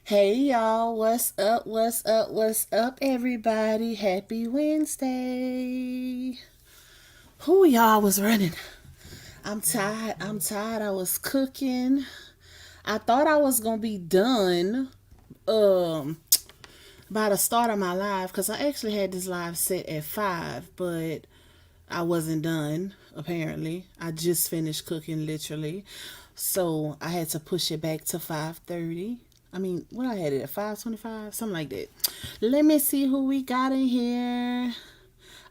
Hey y'all, what's up? What's up? What's up, everybody? Happy Wednesday. Who y'all was running? I'm tired. I'm tired. I was cooking. I thought I was gonna be done um by the start of my live because I actually had this live set at 5, but I wasn't done apparently. I just finished cooking literally. So I had to push it back to 5:30. I mean, what I had it at 5:25, something like that. Let me see who we got in here.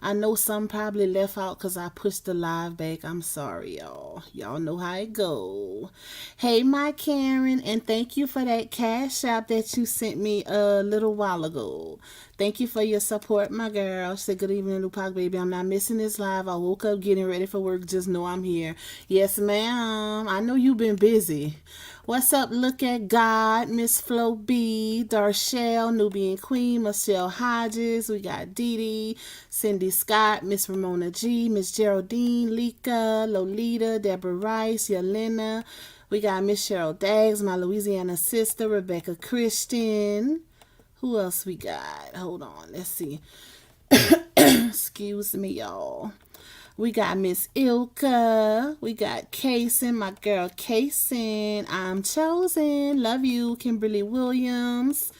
I know some probably left out because I pushed the live back. I'm sorry, y'all. Y'all know how it go. Hey, my Karen, and thank you for that cash app that you sent me a little while ago. Thank you for your support, my girl. Say good evening, Lupac baby. I'm not missing this live. I woke up getting ready for work. Just know I'm here. Yes, ma'am. I know you've been busy. What's up? Look at God, Miss Flo B, Darshell, Nubian Queen, Michelle Hodges. We got Dee Dee, Cindy Scott, Miss Ramona G, Miss Geraldine, Lika, Lolita, Deborah Rice, Yelena. We got Miss Cheryl Daggs, my Louisiana sister, Rebecca Christian. Who else we got? Hold on, let's see. Excuse me, y'all. We got Miss Ilka. We got Kaysen, my girl Kaysen. I'm chosen. Love you, Kimberly Williams.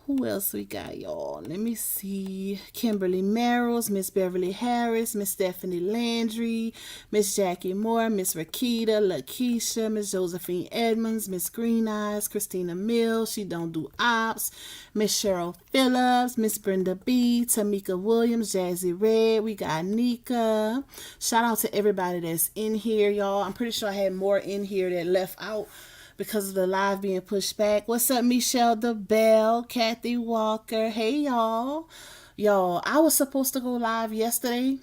Who else we got, y'all? Let me see. Kimberly Merrills, Miss Beverly Harris, Miss Stephanie Landry, Miss Jackie Moore, Miss Rakita, Lakeisha, Miss Josephine Edmonds, Miss Green Eyes, Christina Mills, She Don't Do Ops, Miss Cheryl Phillips, Miss Brenda B, Tamika Williams, Jazzy Red. We got Nika. Shout out to everybody that's in here, y'all. I'm pretty sure I had more in here that left out because of the live being pushed back. What's up, Michelle the Bell, Kathy Walker? Hey, y'all. Y'all, I was supposed to go live yesterday,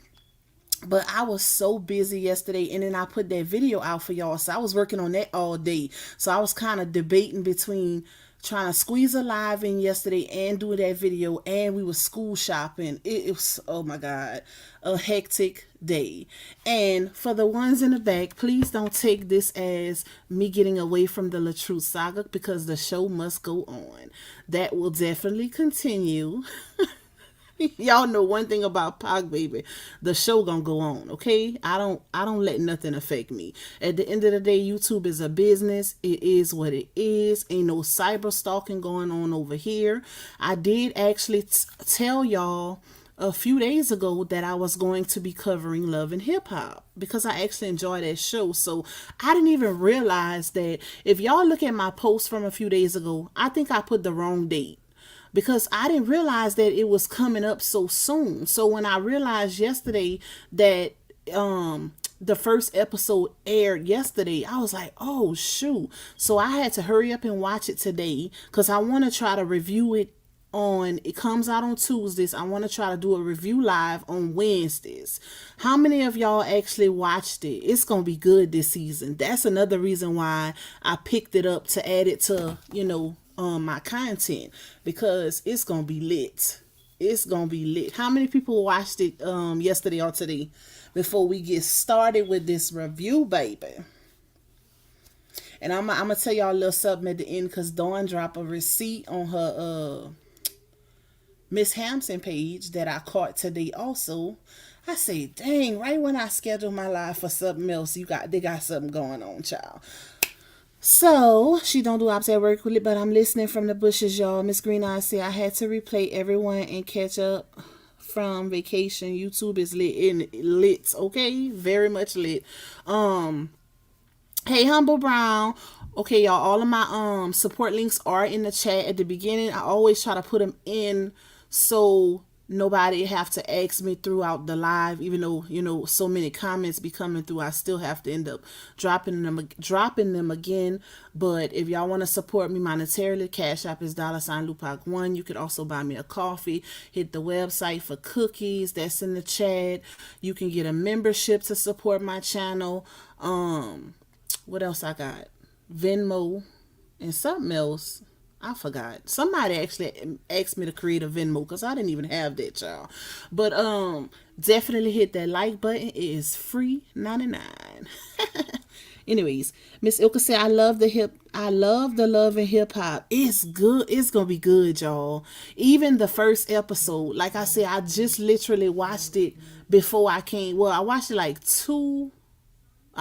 but I was so busy yesterday, and then I put that video out for y'all. So I was working on that all day. So I was kind of debating between trying to squeeze a live in yesterday and do that video, and we were school shopping. It was, oh my God, a hectic day. And for the ones in the back, please don't take this as me getting away from the LaTruth saga, because the show must go on. That will definitely continue. Y'all know one thing about Pac baby, the show gonna go on, okay? I don't let nothing affect me. At the end of the day, YouTube is a business. It is what it is. Ain't no cyber stalking going on over here. I did actually tell y'all a few days ago that I was going to be covering Love and Hip Hop because I actually enjoy that show. So I didn't even realize that. If y'all look at my post from a few days ago, I think I put the wrong date because I didn't realize that it was coming up so soon. So when I realized yesterday that the first episode aired yesterday, I was like, oh shoot. So I had to hurry up and watch it today because I want to try to review it on, it comes out on Tuesdays. I want to try to do a review live on Wednesdays. How many of y'all actually watched it? It's going to be good this season. That's another reason why I picked it up to add it to, my content, because it's going to be lit. It's going to be lit. How many people watched it yesterday or today before we get started with this review, baby? And I'm going to tell y'all a little something at the end because Dawn dropped a receipt on her Miss Hampson page that I caught today also. I say, dang, right when I schedule my live for something else, they got something going on, child. So she don't do ops at work with it, but I'm listening from the bushes, y'all. Miss Green Eyes say I had to replay everyone and catch up from vacation. YouTube is lit, okay? Very much lit. Hey, Humble Brown. Okay, y'all, all of my support links are in the chat at the beginning. I always try to put them in so nobody have to ask me throughout the live, even though so many comments be coming through. I still have to end up dropping them again. But if y'all want to support me monetarily, Cash App is $Lupac1. You could also buy me a coffee. Hit the website for cookies. That's in the chat. You can get a membership to support my channel. What else I got? Venmo and something else. I forgot. Somebody actually asked me to create a Venmo because I didn't even have that, y'all. But definitely hit that like button. It is free 99. Anyways, Miss Ilka said, I love the love and hip hop. It's good. It's gonna be good, y'all. Even the first episode, like I said, I just literally watched it before I came. Well, I watched it like an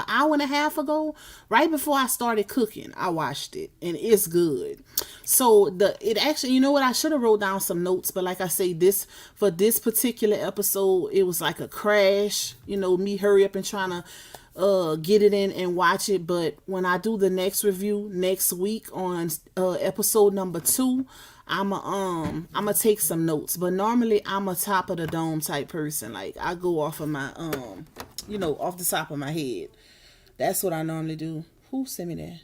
hour and a half ago, right before I started cooking. I watched it, and it's good. So it actually, you know what, I should have wrote down some notes, but like I say, this for this particular episode, it was like a crash. Me hurry up and trying to get it in and watch it. But when I do the next review next week on episode number 2, I'm a take some notes. But normally I'm a top of the dome type person. Like, I go off of my off the top of my head. That's what I normally do. Who sent me that?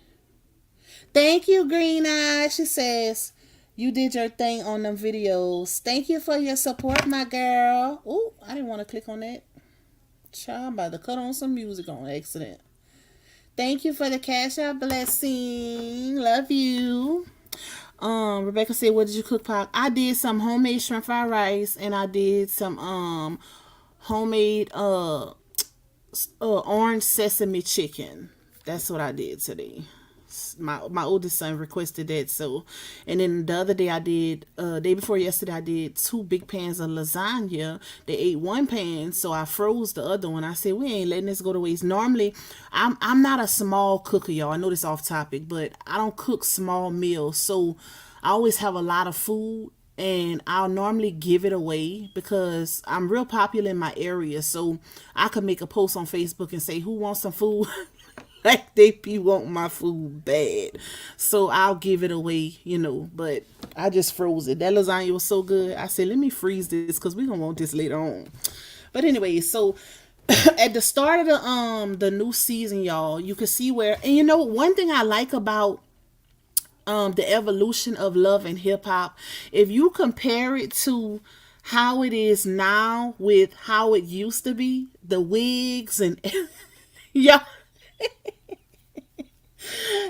Thank you, Green Eye. She says, you did your thing on them videos. Thank you for your support, my girl. Ooh, I didn't want to click on that. Child, I'm about to cut on some music on accident. Thank you for the cash out blessing. Love you. Rebecca said, what did you cook, Pac? I did some homemade shrimp fried rice, and I did some homemade orange sesame chicken. That's what I did today. My oldest son requested that. So, and then the other day I did day before yesterday I did 2 big pans of lasagna. They ate 1 pan, so I froze the other one. I said, we ain't letting this go to waste. Normally I'm not a small cooker, y'all. I know this off topic, but I don't cook small meals, so I always have a lot of food, and I'll normally give it away because I'm real popular in my area. So I could make a post on Facebook and say, who wants some food? Like, they be wanting my food bad. So I'll give it away, but I just froze it. That lasagna was so good. I said, let me freeze this because we're going to want this later on. But anyway, so at the start of the new season, y'all, you can see where, and one thing I like about the evolution of love and hip hop, if you compare it to how it is now with how it used to be, the wigs and y'all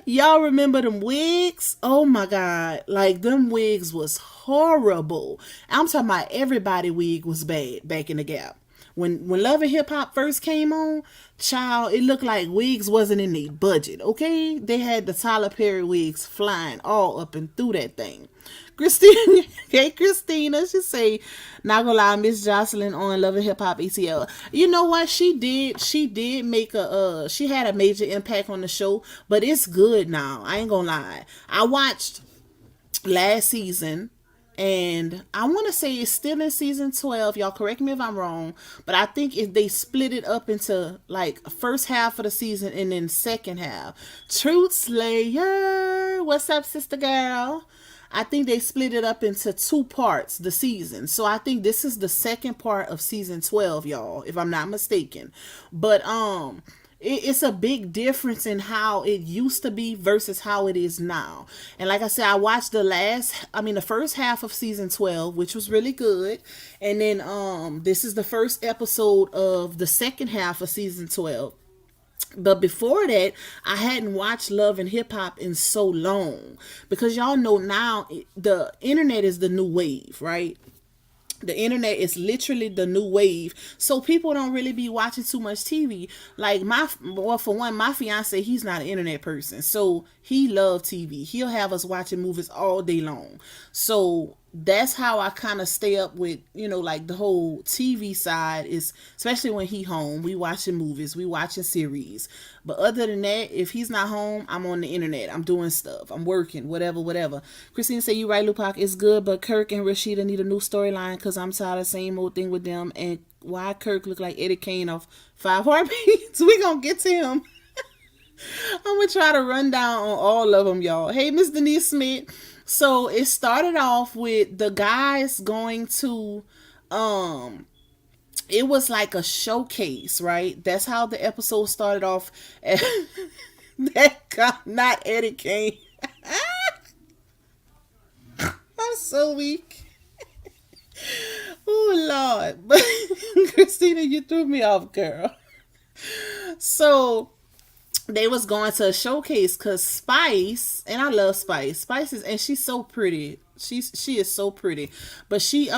y'all remember them wigs? Oh my god, like, them wigs was horrible. I'm talking about everybody wig was bad back in the Gap. When Love and Hip Hop first came on, child, it looked like wigs wasn't in their budget, okay? They had the Tyler Perry wigs flying all up and through that thing. Christina, okay, Christina, she say, not gonna lie, Miss Jocelyn on Love and Hip Hop ETL. You know what? She did make she had a major impact on the show, but it's good now. I ain't gonna lie. I watched last season, and I want to say it's still in season 12. Y'all correct me if I'm wrong, but I think if they split it up into like first half of the season and then second half. Truth Slayer, what's up, sister girl? I think they split it up into 2 parts, the season. So I think this is the second part of season 12, y'all, if I'm not mistaken. But it's a big difference in how it used to be versus how it is now. And like I said, I watched the first half of season 12, which was really good. And then this is the first episode of the second half of season 12. But before that, I hadn't watched Love and Hip Hop in so long, because y'all know now the internet is the new wave, right? The internet is literally the new wave. So people don't really be watching too much TV. Like, for one, my fiance, he's not an internet person. So he loves TV. He'll have us watching movies all day long. So that's how I kind of stay up with, like the whole TV side is, especially when he home, we watching movies, we watching series. But other than that, if he's not home, I'm on the internet. I'm doing stuff. I'm working, whatever. Christina said, you right, Lupac, it's good, but Kirk and Rashida need a new storyline because I'm tired of the same old thing with them. And why Kirk look like Eddie Kane off 5 Heartbeats? We gonna get to him. I'm gonna try to run down on all of them, y'all. Hey, Miss Denise Smith. So it started off with the guys going to, it was like a showcase, right? That's how the episode started off. That guy, not Eddie Kane. I'm so weak. Oh, Lord. But Christina, you threw me off, girl. So they was going to a showcase because Spice, and I love Spice. Spice is, and she's so pretty. She is so pretty. But she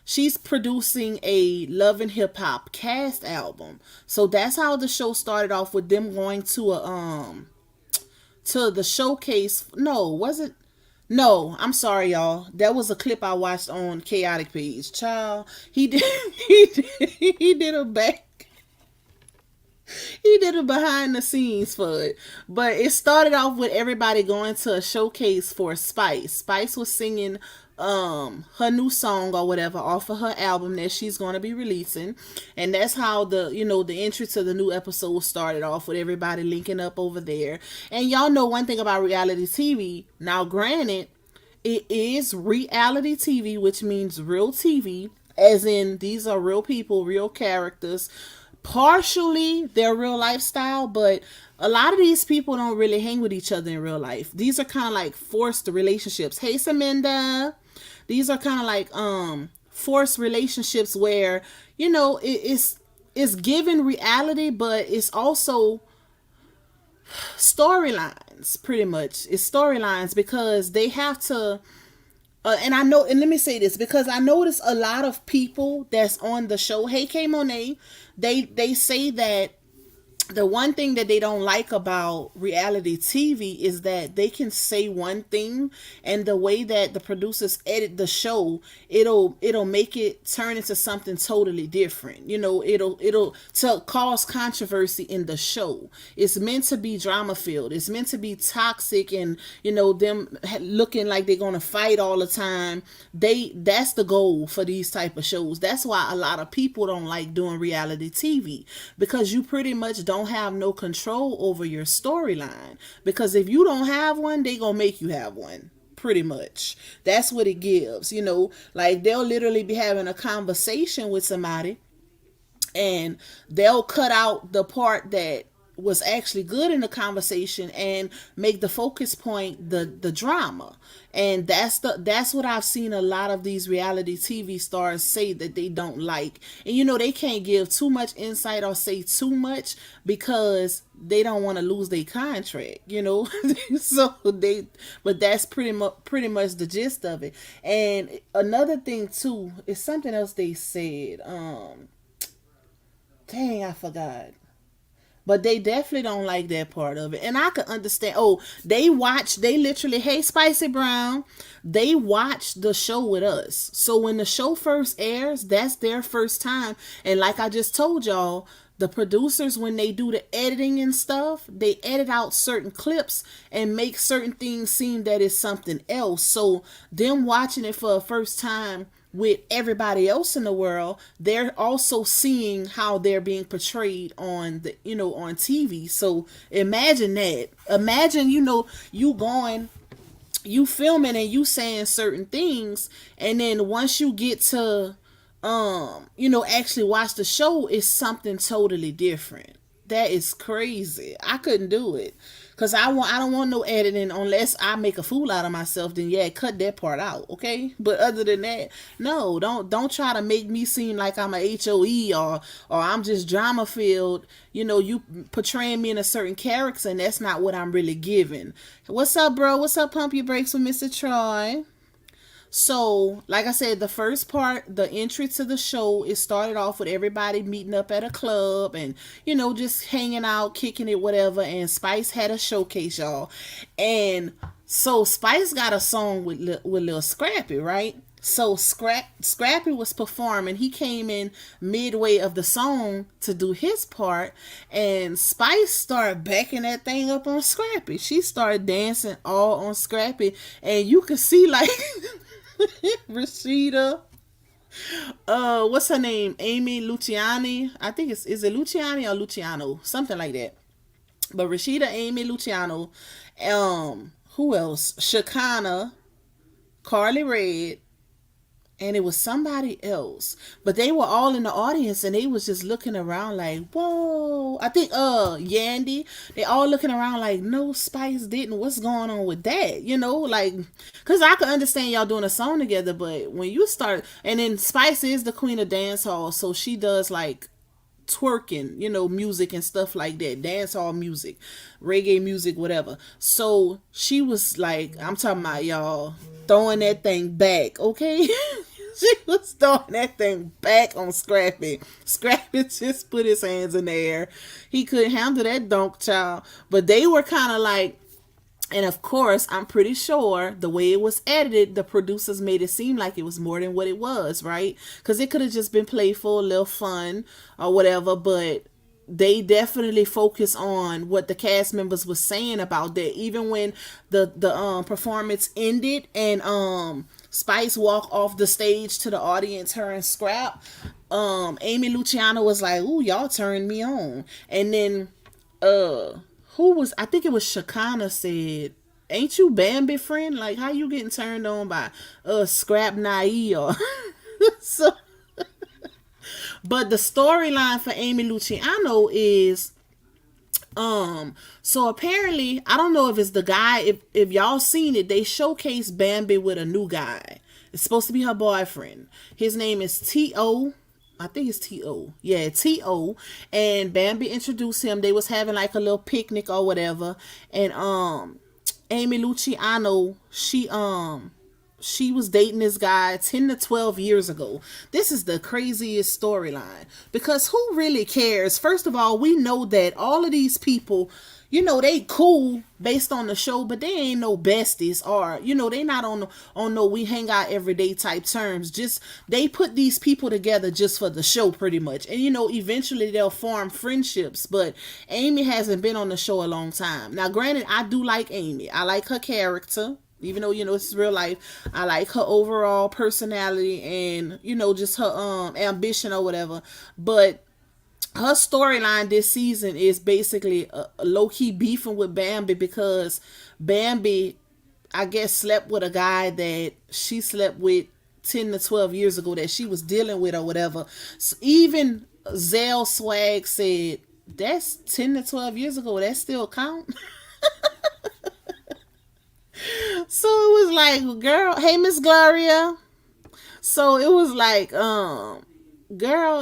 she's producing a Love and Hip Hop cast album. So that's how the show started off, with them going to a to the showcase. No, was it? No, I'm sorry, y'all. That was a clip I watched on Chaotic Page. Child, he did he did a back he did a behind the scenes for it. But it started off with everybody going to a showcase for Spice. Spice was singing her new song or whatever off of her album that she's going to be releasing. And that's how the entry to the new episode started off, with everybody linking up over there. And y'all know one thing about reality TV. Now granted, it is reality TV, which means real TV, as in these are real people, real characters, partially their real lifestyle, but a lot of these people don't really hang with each other in real life. These are kind of like forced relationships. Hey, Samantha. These are kind of like forced relationships where, it's given reality, but it's also storylines, pretty much. It's storylines because they have to. And I know, and let me say this, because I notice a lot of people that's on the show. Hey, K Monet, they say that the one thing that they don't like about reality TV is that they can say one thing, and the way that the producers edit the show, it'll make it turn into something totally different. It'll to cause controversy in the show. It's meant to be drama filled. It's meant to be toxic, and them looking like they're gonna fight all the time. That's the goal for these type of shows. That's why a lot of people don't like doing reality TV, because you pretty much don't have no control over your storyline, because if you don't have one, they gonna make you have one. Pretty much that's what it gives. Like they'll literally be having a conversation with somebody, and they'll cut out the part that was actually good in the conversation and make the focus point the drama. And that's what I've seen a lot of these reality TV stars say that they don't like. And they can't give too much insight or say too much because they don't want to lose their contract, so but that's pretty much the gist of it. And another thing too is something else they said. Dang, I forgot. But they definitely don't like that part of it. And I could understand. Oh, they literally, hey, Spicy Brown, they watch the show with us. So when the show first airs, that's their first time. And like I just told y'all, the producers, when they do the editing and stuff, they edit out certain clips and make certain things seem that it's something else. So them watching it for the first time with everybody else in the world, they're also seeing how they're being portrayed on on TV. So imagine that. Imagine, you filming and you saying certain things, and then once you get to actually watch the show, it's something totally different. That is crazy. I couldn't do it. Cause I don't want no editing unless I make a fool out of myself. Then yeah, cut that part out, okay? But other than that, no, don't try to make me seem like I'm a HOE or I'm just drama filled. You portraying me in a certain character, and that's not what I'm really giving. What's up, bro? What's up? Pump your brakes with Mr. Troy. So, like I said, the first part, the entry to the show, it started off with everybody meeting up at a club and, just hanging out, kicking it, whatever. And Spice had a showcase, y'all. And so Spice got a song with Lil Scrappy, right? So Scrappy was performing. He came in midway of the song to do his part, and Spice started backing that thing up on Scrappy. She started dancing all on Scrappy, and you could see like Rashida, what's her name? Amy Luciani. I think is it Luciani or Luciano? Something like that. But Rashida, Amy, Luciano, who else? Shakana, Carly Red, and it was somebody else, but they were all in the audience and they was just looking around like, whoa. I think Yandy, they all looking around like, no, Spice didn't, what's going on with that, like, because I could understand y'all doing a song together, but when you start, and then Spice is the queen of dance hall, so she does like twerking, music and stuff like that, dance hall music, reggae music, whatever. So she was like, I'm talking about, y'all, throwing that thing back, okay? She was throwing that thing back on Scrappy. Scrappy just put his hands in the air. He couldn't handle that dunk, child. But they were kind of like, and of course, I'm pretty sure the way it was edited, the producers made it seem like it was more than what it was, right? Because it could have just been playful, a little fun, or whatever, but they definitely focus on what the cast members was saying about that. Even when the performance ended and Spice walked off the stage to the audience, her and Scrap, Amy Luciano was like, "Ooh, y'all turned me on." And then who was, I think it was Shakana, said, "Ain't you Bambi friend? Like, how you getting turned on by Scrap Naia?" So, but the storyline for Amy Luciano is so apparently, I don't know if it's the guy, if y'all seen it, they showcase Bambi with a new guy. It's supposed to be her boyfriend. His name is T.O. I think it's T.O. Yeah, T.O. And Bambi introduced him. They was having like a little picnic or whatever. And Amy Luciano, she was dating this guy 10 to 12 years ago. This is the craziest storyline. Because who really cares? First of all, we know that all of these people, you know, they cool based on the show, but they ain't no besties, or, you know, they not on no we hang out every day type terms. Just, they put these people together just for the show pretty much. And, you know, eventually they'll form friendships, but Amy hasn't been on the show a long time. Now, granted, I do like Amy. I like her character. Even though, you know, this is real life, I like her overall personality and, you know, just her ambition or whatever. But her storyline this season is basically a low-key beefing with Bambi because Bambi, I guess, slept with a guy that she slept with 10 to 12 years ago that she was dealing with or whatever. So even Zell Swag said, that's 10 to 12 years ago, that still count? So it was like, girl, hey, Miss Gloria. So it was like, girl,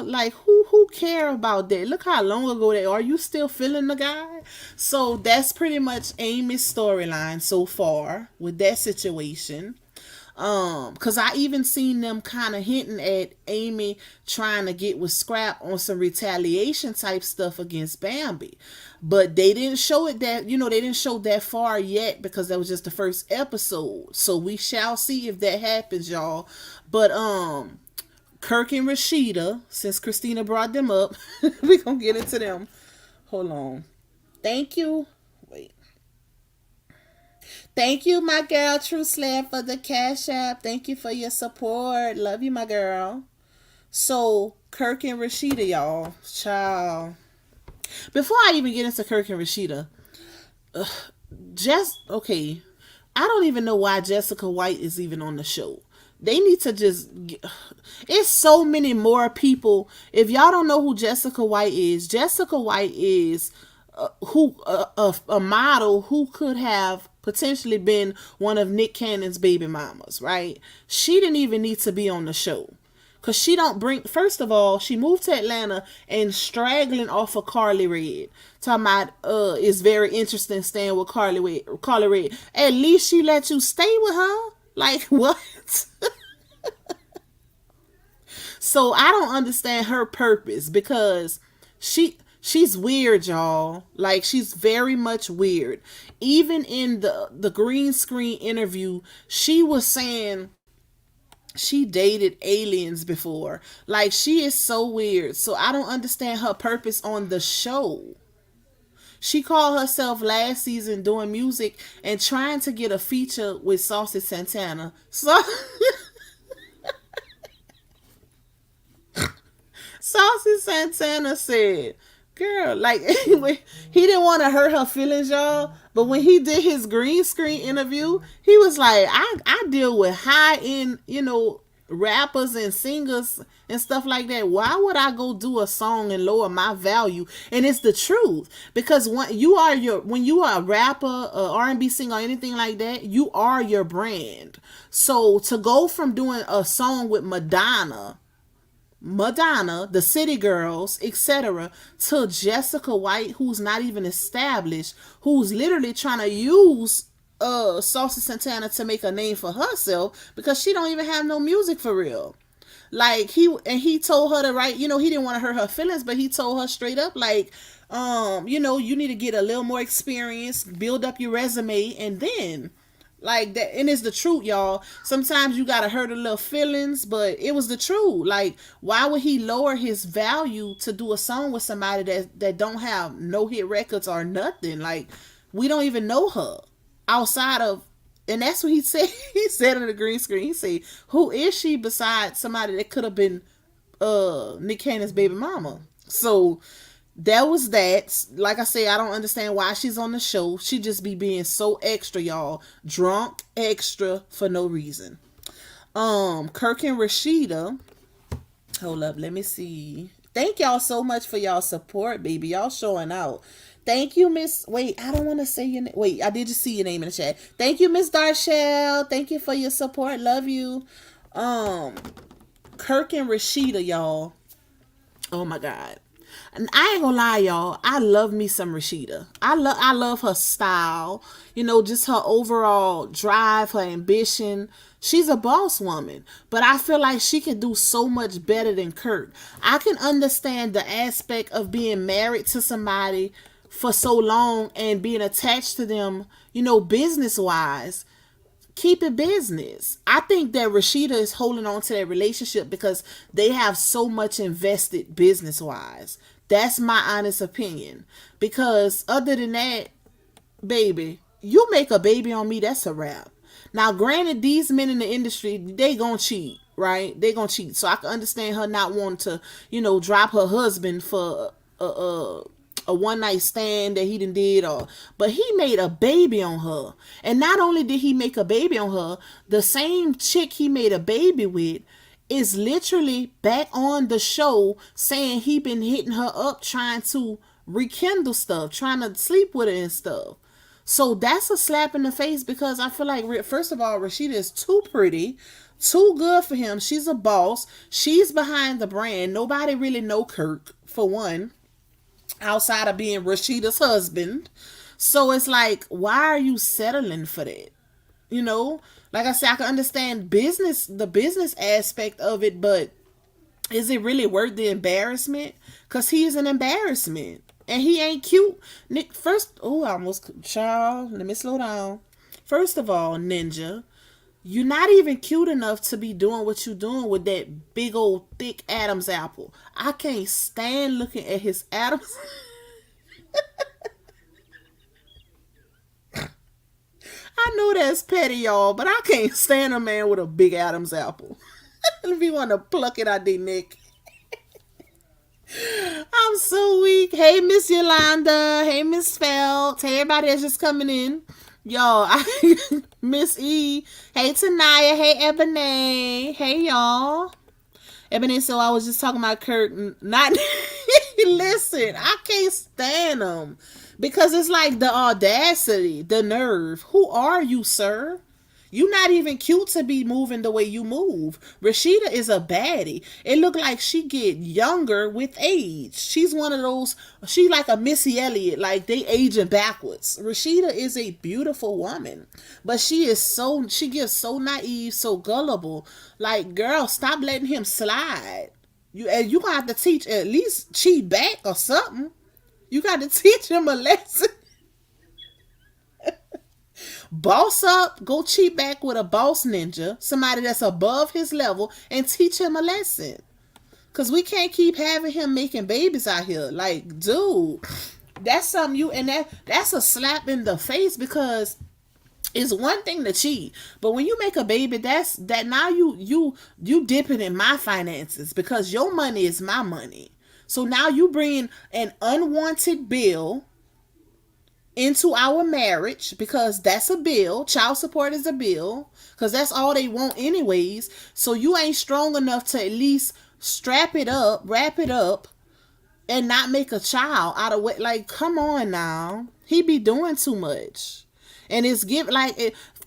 like who care about that? Look how long ago that. Are you still feeling the guy? So that's pretty much Amy's storyline so far with that situation. Cause I even seen them kind of hinting at Amy trying to get with Scrap on some retaliation type stuff against Bambi, but they didn't show it that, you know, they didn't show that far yet because that was just the first episode. So we shall see if that happens, y'all. But Kirk and Rashida, since Christina brought them up, we gonna get into them. Hold on. Thank you. Wait. Thank you, my girl, True Slab, for the Cash App. Thank you for your support. Love you, my girl. So, Kirk and Rashida, y'all. Child. Before I even get into Kirk and Rashida, okay, I don't even know why Jessica White is even on the show. They need to just it's so many more people. If y'all don't know who Jessica White is a model who could have potentially been one of Nick Cannon's baby mamas, right? She didn't even need to be on the show. Cause she don't bring, first of all, she moved to Atlanta and straggling off of Carly Red. Talking about it's very interesting staying with Carly Red. At least she let you stay with her. Like what? So I don't understand her purpose because she's weird, y'all. Like, she's very much weird. Even in the green screen interview, she was saying she dated aliens before. Like, she is so weird. So I don't understand her purpose on the show. She called herself last season doing music and trying to get a feature with Saucy Santana. So Saucy Santana said, girl, like, anyway, he didn't want to hurt her feelings, y'all. But when he did his green screen interview, he was like, I deal with high-end, you know, rappers and singers and stuff like that. Why would I go do a song and lower my value? And it's the truth. Because when you are a rapper, a R&B singer, or anything like that, you are your brand. So to go from doing a song with Madonna, the City Girls, etc., to Jessica White, who's not even established, who's literally trying to use Saucy Santana to make a name for herself because she don't even have no music for real. Like he told her to write, he didn't want to hurt her feelings, but he told her straight up, like, you need to get a little more experience, build up your resume, and then like that. And it's the truth, y'all. Sometimes you gotta hurt a little feelings, but it was the truth. Like, why would he lower his value to do a song with somebody that don't have no hit records or nothing? Like, we don't even know her outside of, and that's what he said. He said on the green screen. He said, "Who is she besides somebody that could have been Nick Cannon's baby mama?" So that was that. Like I said, I don't understand why she's on the show. She just be being so extra, y'all. Drunk extra for no reason. Kirk and Rashida. Hold up, let me see. Thank y'all so much for y'all support, baby. Y'all showing out. Thank you, Miss. Wait, I don't want to say your name. Wait, I did just see your name in the chat. Thank you, Miss Darshell. Thank you for your support. Love you. Kirk and Rashida, y'all. Oh my God. And I ain't gonna lie, y'all. I love me some Rashida. I love her style. Just her overall drive, her ambition. She's a boss woman, but I feel like she can do so much better than Kirk. I can understand the aspect of being married to somebody for so long and being attached to them, business wise. Keep it business. I think that Rashida is holding on to that relationship because they have so much invested business wise. That's my honest opinion. Because other than that, baby, you make a baby on me, that's a wrap. Now, granted, these men in the industry, they gonna cheat, right? They gonna cheat. So I can understand her not wanting to, drop her husband for a one night stand that he did, but he made a baby on her. And not only did he make a baby on her, the same chick he made a baby with is literally back on the show saying he been hitting her up trying to rekindle stuff, trying to sleep with her and stuff. So that's a slap in the face because I feel like, first of all, Rashida is too pretty, too good for him. She's a boss. She's behind the brand. Nobody really know Kirk, for one, outside of being Rashida's husband. So it's like, why are you settling for that? Like I said, I can understand the business aspect of it, but is it really worth the embarrassment? Because he is an embarrassment. And he ain't cute. Nick, child, let me slow down. First of all, Ninja, you're not even cute enough to be doing what you're doing with that big old thick Adam's apple. I can't stand looking at his Adam's. I know that's petty, y'all, but I can't stand a man with a big Adam's apple. If you want to pluck it out their neck. I'm so weak. Hey, Miss Yolanda. Hey, Miss Felt. Hey, everybody that's just coming in. Y'all, Miss E. Hey, Tanaya. Hey, Ebony. Hey, y'all. Ebony, so I was just talking about Kurt. Not listen, I can't stand him. Because it's like the audacity, the nerve. Who are you, sir? You not even cute to be moving the way you move. Rashida is a baddie. It look like she get younger with age. She's one of those, she like a Missy Elliott, like they aging backwards. Rashida is a beautiful woman, but she gives so naive, so gullible. Like, girl, stop letting him slide. You gonna have to teach, at least cheat back or something. You got to teach him a lesson. Boss up, go cheat back with a boss ninja, somebody that's above his level, and teach him a lesson. Because we can't keep having him making babies out here. Like, dude, that's something that's a slap in the face, because it's one thing to cheat, but when you make a baby, now you dipping in my finances, because your money is my money. So now you bring an unwanted bill into our marriage, because that's a bill. Child support is a bill, because that's all they want anyways. So you ain't strong enough to at least strap it up, wrap it up, and not make a child out of it. Like, come on now. He be doing too much. And it's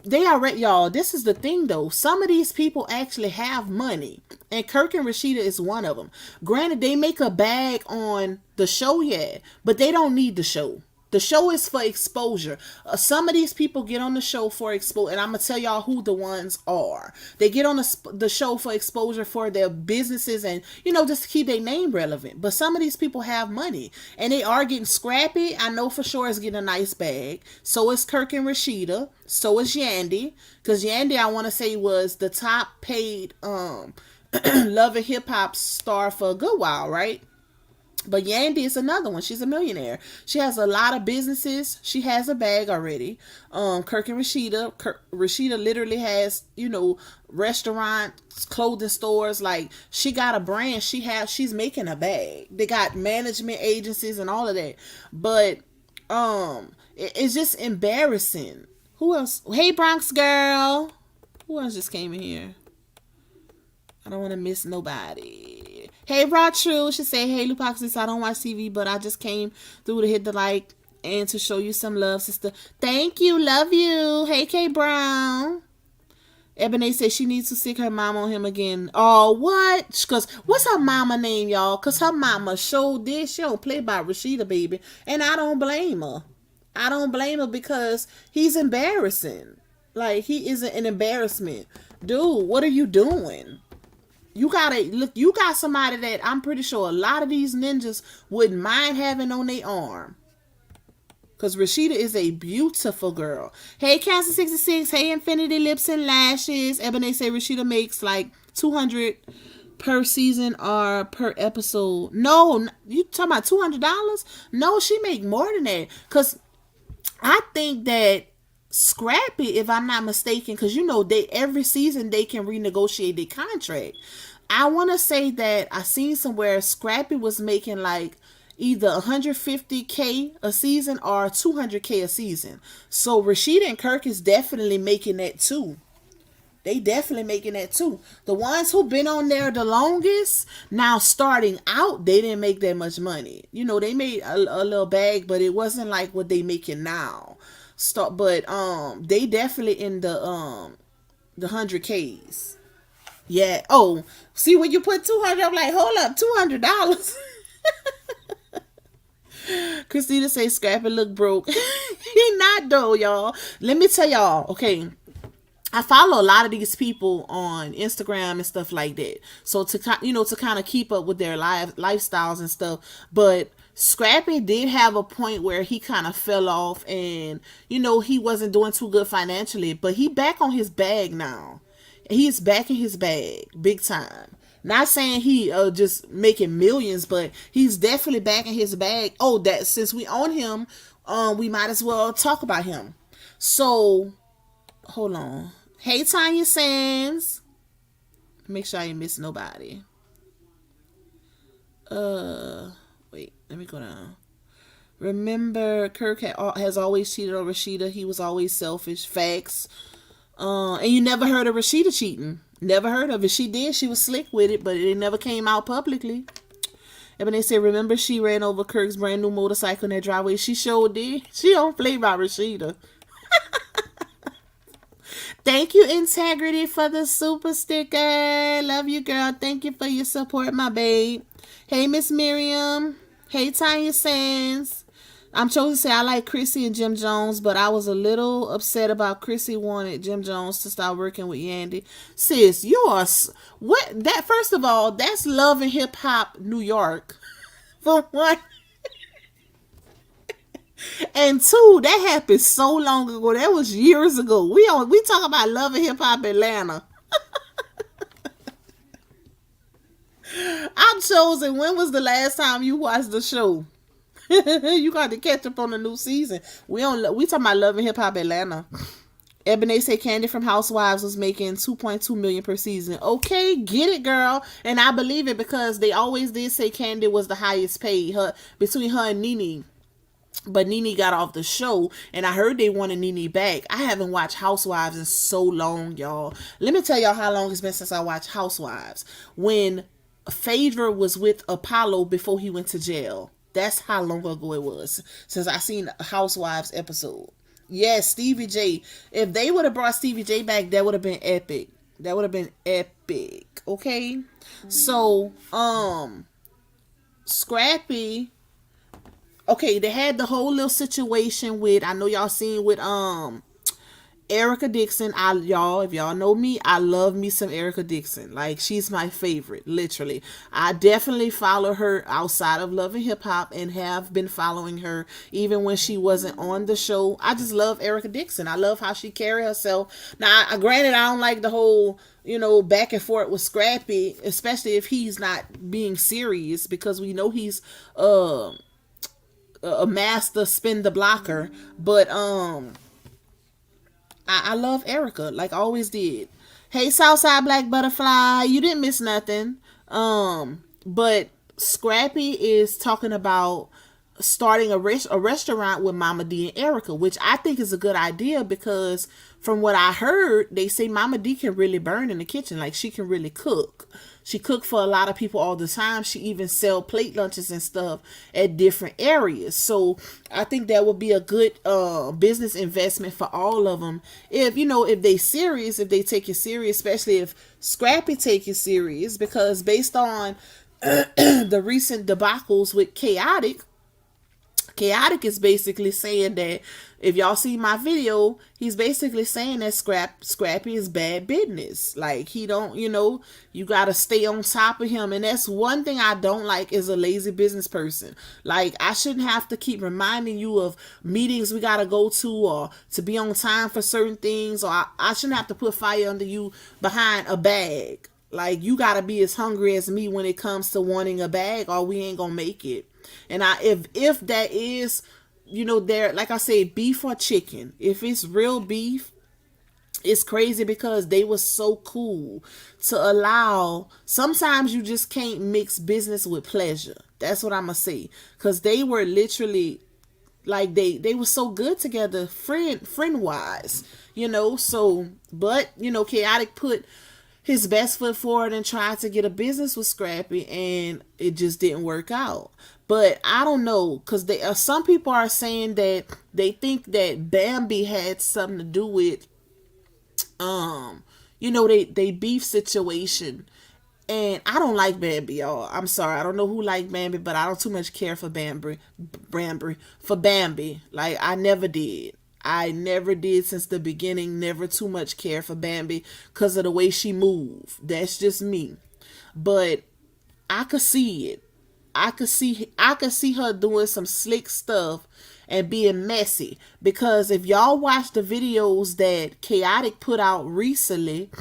they are, y'all, this is the thing though. Some of these people actually have money, and Kirk and Rashida is one of them. Granted, they make a bag on the show, yeah, but they don't need the show. The show is for exposure. Some of these people get on the show for exposure, and I'm gonna tell y'all who the ones are. They get on the show for exposure for their businesses and just to keep their name relevant. But some of these people have money and they are getting scrappy. I know for sure is getting a nice bag. So is Kirk and Rashida. So is Yandy, because Yandy, I want to say, was the top paid Love and Hip Hop star for a good while, right? But Yandy is another one. She's a millionaire. She has a lot of businesses. She has a bag already. Kirk and Rashida. Rashida literally has, restaurants, clothing stores. Like, she got a brand. She's making a bag. They got management agencies and all of that. But it's just embarrassing. Who else? Hey, Bronx girl. Who else just came in here? I don't want to miss nobody. Hey, Rod True. She said, hey, Lupoxis, I don't watch TV, but I just came through to hit the like and to show you some love, sister. Thank you. Love you. Hey, K Brown. Ebony said she needs to sick her mom on him again. Oh, what? Because what's her mama name, y'all? Because her mama showed this. She don't play by Rashida, baby. And I don't blame her. I don't blame her because he's embarrassing. Like, he isn't an embarrassment. Dude, what are you doing? You got somebody that I'm pretty sure a lot of these ninjas wouldn't mind having on their arm. Because Rashida is a beautiful girl. Hey, Cancer 66. Hey, Infinity Lips and Lashes. Ebony say Rashida makes like 200 per season or per episode. No, you talking about $200? No, she make more than that. Because I think that Scrappy, if I'm not mistaken, because they every season they can renegotiate their contract. I want to say that I seen somewhere Scrappy was making like either 150K a season or 200K a season. So Rashida and Kirk is definitely making that too. They definitely making that too. The ones who been on there the longest, now starting out, they didn't make that much money. They made a little bag, but it wasn't like what they making now. But they definitely in the 100Ks. Yeah. Oh, see, when you put 200, I'm like, hold up, $200. Christina say Scrappy look broke. He not though, y'all. Let me tell y'all. Okay, I follow a lot of these people on Instagram and stuff like that. So to kind of keep up with their lifestyles and stuff, but Scrappy did have a point where he kind of fell off and, he wasn't doing too good financially, but he back on his bag now. He's back in his bag big time. Not saying he just making millions, but he's definitely back in his bag. Oh, that since we own him, we might as well talk about him. So, hold on. Hey, Tanya Sands. Make sure I ain't miss nobody. Wait, let me go down. Remember, Kirk has always cheated on Rashida. He was always selfish. Facts. And you never heard of Rashida cheating. Never heard of it. She did. She was slick with it, but it never came out publicly. And when they said, remember she ran over Kirk's brand new motorcycle in that driveway? She sure did. She don't play by Rashida. Thank you, Integrity, for the super sticker. Love you, girl. Thank you for your support, my babe. Hey, Miss Miriam. Hey, Tanya Sands. I'm chosen to say I like Chrissy and Jim Jones, but I was a little upset about Chrissy wanted Jim Jones to start working with Yandy. Sis, you are what? That first of all, that's Love and Hip Hop New York, for one, and two, that happened so long ago. That was years ago. We talk about Love and Hip Hop Atlanta. I'm chosen. When was the last time you watched the show? You got to catch up on the new season. We talking about Love and Hip Hop Atlanta. Ebony say Candy from Housewives was making $2.2 million per season. Okay, get it, girl. And I believe it because they always did say Candy was the highest paid between her and Nene. But Nene got off the show, and I heard they wanted Nene back. I haven't watched Housewives in so long, y'all. Let me tell y'all how long it's been since I watched Housewives. When Phaedra was with Apollo before he went to jail. That's how long ago it was since I seen a Housewives episode. Yes, Stevie J. If they would have brought Stevie J back, that would have been epic. That would have been epic. Okay? So, Scrappy, okay, they had the whole little situation with, I know y'all seen with Erica Dixon. Y'all, if y'all know me, I love me some Erica Dixon. Like, she's my favorite, literally. I definitely follow her outside of Love and Hip Hop, and have been following her even when she wasn't on the show. I just love Erica Dixon. I love how she carry herself. Now, granted, I don't like the whole, back and forth with Scrappy, especially if he's not being serious, because we know he's a master spin the blocker. But I love Erica, like I always did. Hey, Southside Black Butterfly, you didn't miss nothing. But Scrappy is talking about starting a restaurant with Mama D and Erica, which I think is a good idea, because from what I heard, they say Mama D can really burn in the kitchen. Like, she can really cook. She cooked for a lot of people all the time. She even sell plate lunches and stuff at different areas. So I think that would be a good business investment for all of them. If they serious, if they take it serious, especially if Scrappy take it serious, because based on the recent debacles with Chaotic is basically saying that, if y'all see my video, he's basically saying that Scrappy is bad business. Like, he don't, you gotta stay on top of him. And that's one thing I don't like, is a lazy business person. Like, I shouldn't have to keep reminding you of meetings we gotta go to, or to be on time for certain things, or I shouldn't have to put fire under you behind a bag. Like, you gotta be as hungry as me when it comes to wanting a bag, or we ain't gonna make it. And if that is, there, like I said, beef or chicken, if it's real beef, it's crazy, because they were so cool to allow. Sometimes you just can't mix business with pleasure. That's what I'm gonna say, because they were literally, like, they were so good together, friend wise, So, but Chaotic put his best foot forward and tried to get a business with Scrappy, and it just didn't work out. But I don't know, because some people are saying that they think that Bambi had something to do with they beef situation. And I don't like Bambi, y'all. I'm sorry, I don't know who like Bambi, but I don't too much care for Bambi. Like, I never did. Since the beginning. Never too much care for Bambi because of the way she moved. That's just me. But I could see it. I could see her doing some slick stuff and being messy, because if y'all watch the videos that Chaotic put out recently,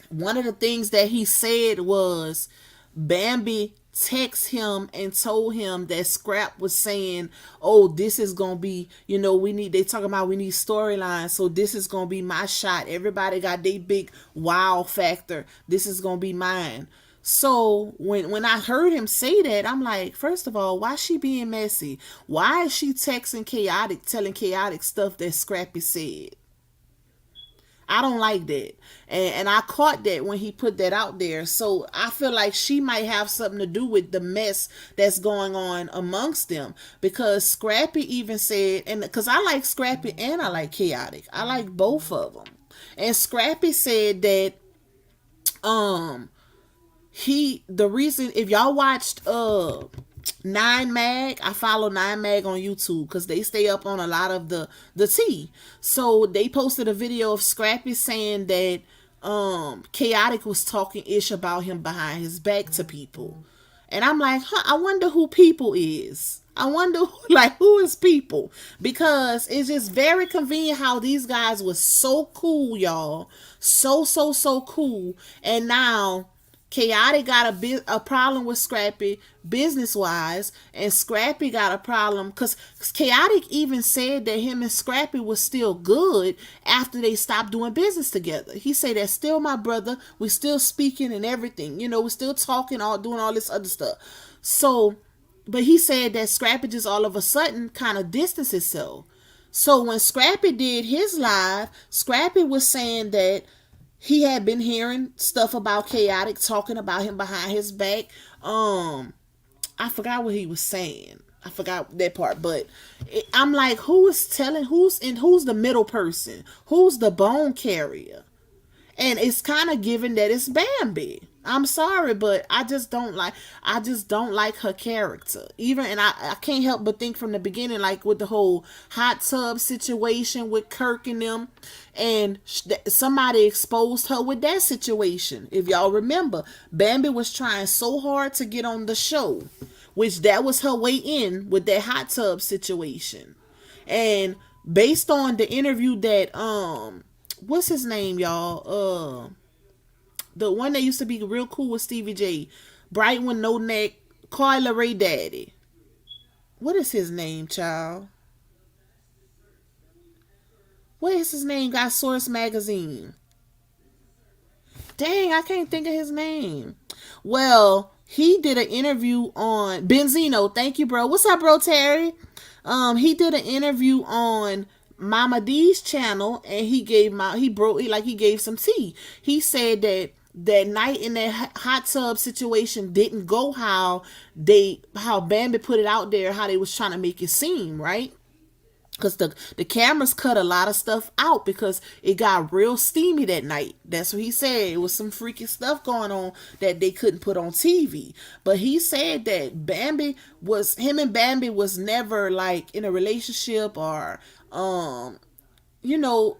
one of the things that he said was Bambi text him and told him that Scrap was saying, oh, this is gonna be, they talking about we need storylines, so this is gonna be my shot. Everybody got their big wow factor. This is gonna be mine. So when I heard him say that, I'm like, first of all, why is she being messy? Why is she texting Chaotic, telling Chaotic stuff that Scrappy said? I don't like that. And I caught that when he put that out there. So I feel like she might have something to do with the mess that's going on amongst them. Because Scrappy even said, and because I like Scrappy and I like Chaotic. I like both of them. And Scrappy said that the reason, if y'all watched 9mag, I follow 9mag on YouTube because they stay up on a lot of the tea. So they posted a video of Scrappy saying that Chaotic was talking ish about him behind his back to people. And I'm like, I wonder who people is. I wonder who is people, because it's just very convenient how these guys was so cool, y'all. So cool. And now Chaotic got a problem with Scrappy business-wise, and Scrappy got a problem because Chaotic even said that him and Scrappy was still good after they stopped doing business together. He said, that's still my brother. We still speaking and everything. We still talking, doing all this other stuff. So, but he said that Scrappy just all of a sudden kind of distanced himself. So when Scrappy did his live, Scrappy was saying that he had been hearing stuff about Chaotic, talking about him behind his back. I forgot what he was saying. I forgot that part, but I'm like, who's the middle person? Who's the bone carrier? And it's kind of given that it's Bambi. I'm sorry, but I just don't like her character. Even and I can't help but think from the beginning, like with the whole hot tub situation with Kirk and them, and somebody exposed her with that situation. If y'all remember, Bambi was trying so hard to get on the show, which that was her way in with that hot tub situation. And based on the interview that what's his name, y'all? The one that used to be real cool with Stevie J, bright one, no neck, Carla Ray Daddy. What is his name, child? What is his name? Got Source Magazine. Dang, I can't think of his name. Well, he did an interview on Benzino. Thank you, bro. What's up, bro, Terry? He did an interview on Mama D's channel, and he gave some tea. He said that that night in that hot tub situation didn't go how Bambi put it out there, how they was trying to make it seem, right? Because the cameras cut a lot of stuff out because it got real steamy that night. That's what he said. It was some freaky stuff going on that they couldn't put on TV. But he said that him and Bambi was never like in a relationship or you know,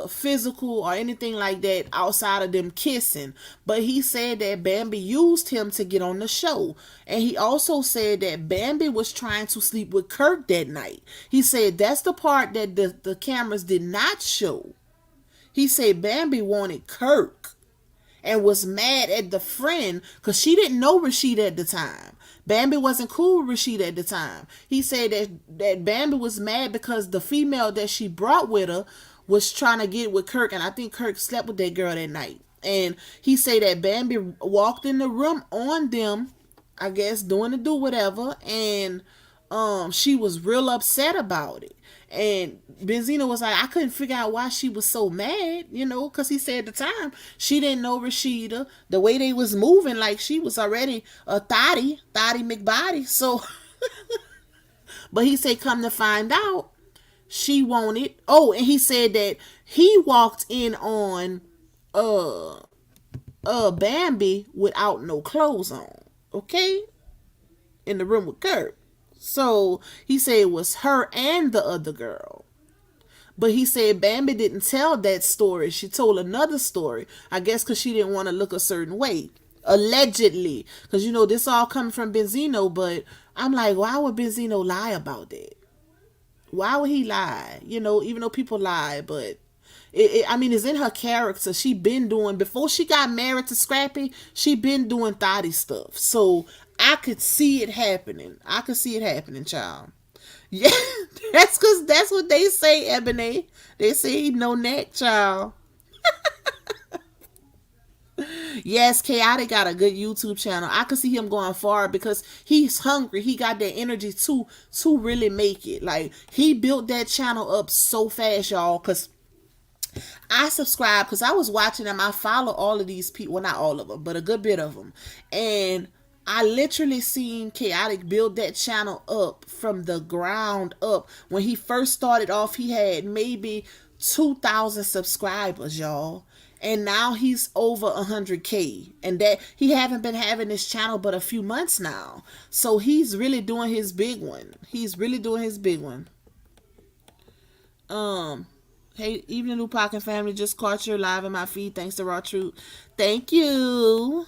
physical or anything like that outside of them kissing. But he said that Bambi used him to get on the show. And he also said that Bambi was trying to sleep with Kirk that night. He said that's the part that the cameras did not show. He said Bambi wanted Kirk and was mad at the friend because she didn't know Rashida at the time. Bambi wasn't cool with Rashida at the time. He said that Bambi was mad because the female that she brought with her was trying to get with Kirk, and I think Kirk slept with that girl that night. And he said that Bambi walked in the room on them, I guess, doing the do whatever, and she was real upset about it. And Benzino was like, I couldn't figure out why she was so mad, because he said at the time she didn't know Rashida. The way they was moving, like she was already a thotty McBody. So, but he said, come to find out, she wanted. Oh, and he said that he walked in on Bambi without no clothes on. Okay, in the room with Kurt. So he said it was her and the other girl. But he said Bambi didn't tell that story. She told another story. I guess because she didn't want to look a certain way. Allegedly. Because, this all coming from Benzino. But I'm like, why would Benzino lie about that? Why would he lie? Even though people lie. But, it's in her character. She been doing, before she got married to Scrappy, she been doing thotty stuff. So, I could see it happening. Child. Yeah, that's because that's what they say, Ebony. They say no neck, child. Yes, Chaotic got a good YouTube channel. I could see him going far because he's hungry. He got that energy to really make it. Like, he built that channel up so fast, y'all, because I subscribe because I was watching them. I follow all of these people. Well, not all of them, but a good bit of them. And I literally seen Chaotic build that channel up from the ground up. When he first started off, he had maybe 2,000 subscribers, y'all. And now he's over 100K. And that he haven't been having this channel but a few months now. So he's really doing his big one. Hey, evening, Lupac and family. Just caught your live in my feed. Thanks to Raw Truth. Thank you.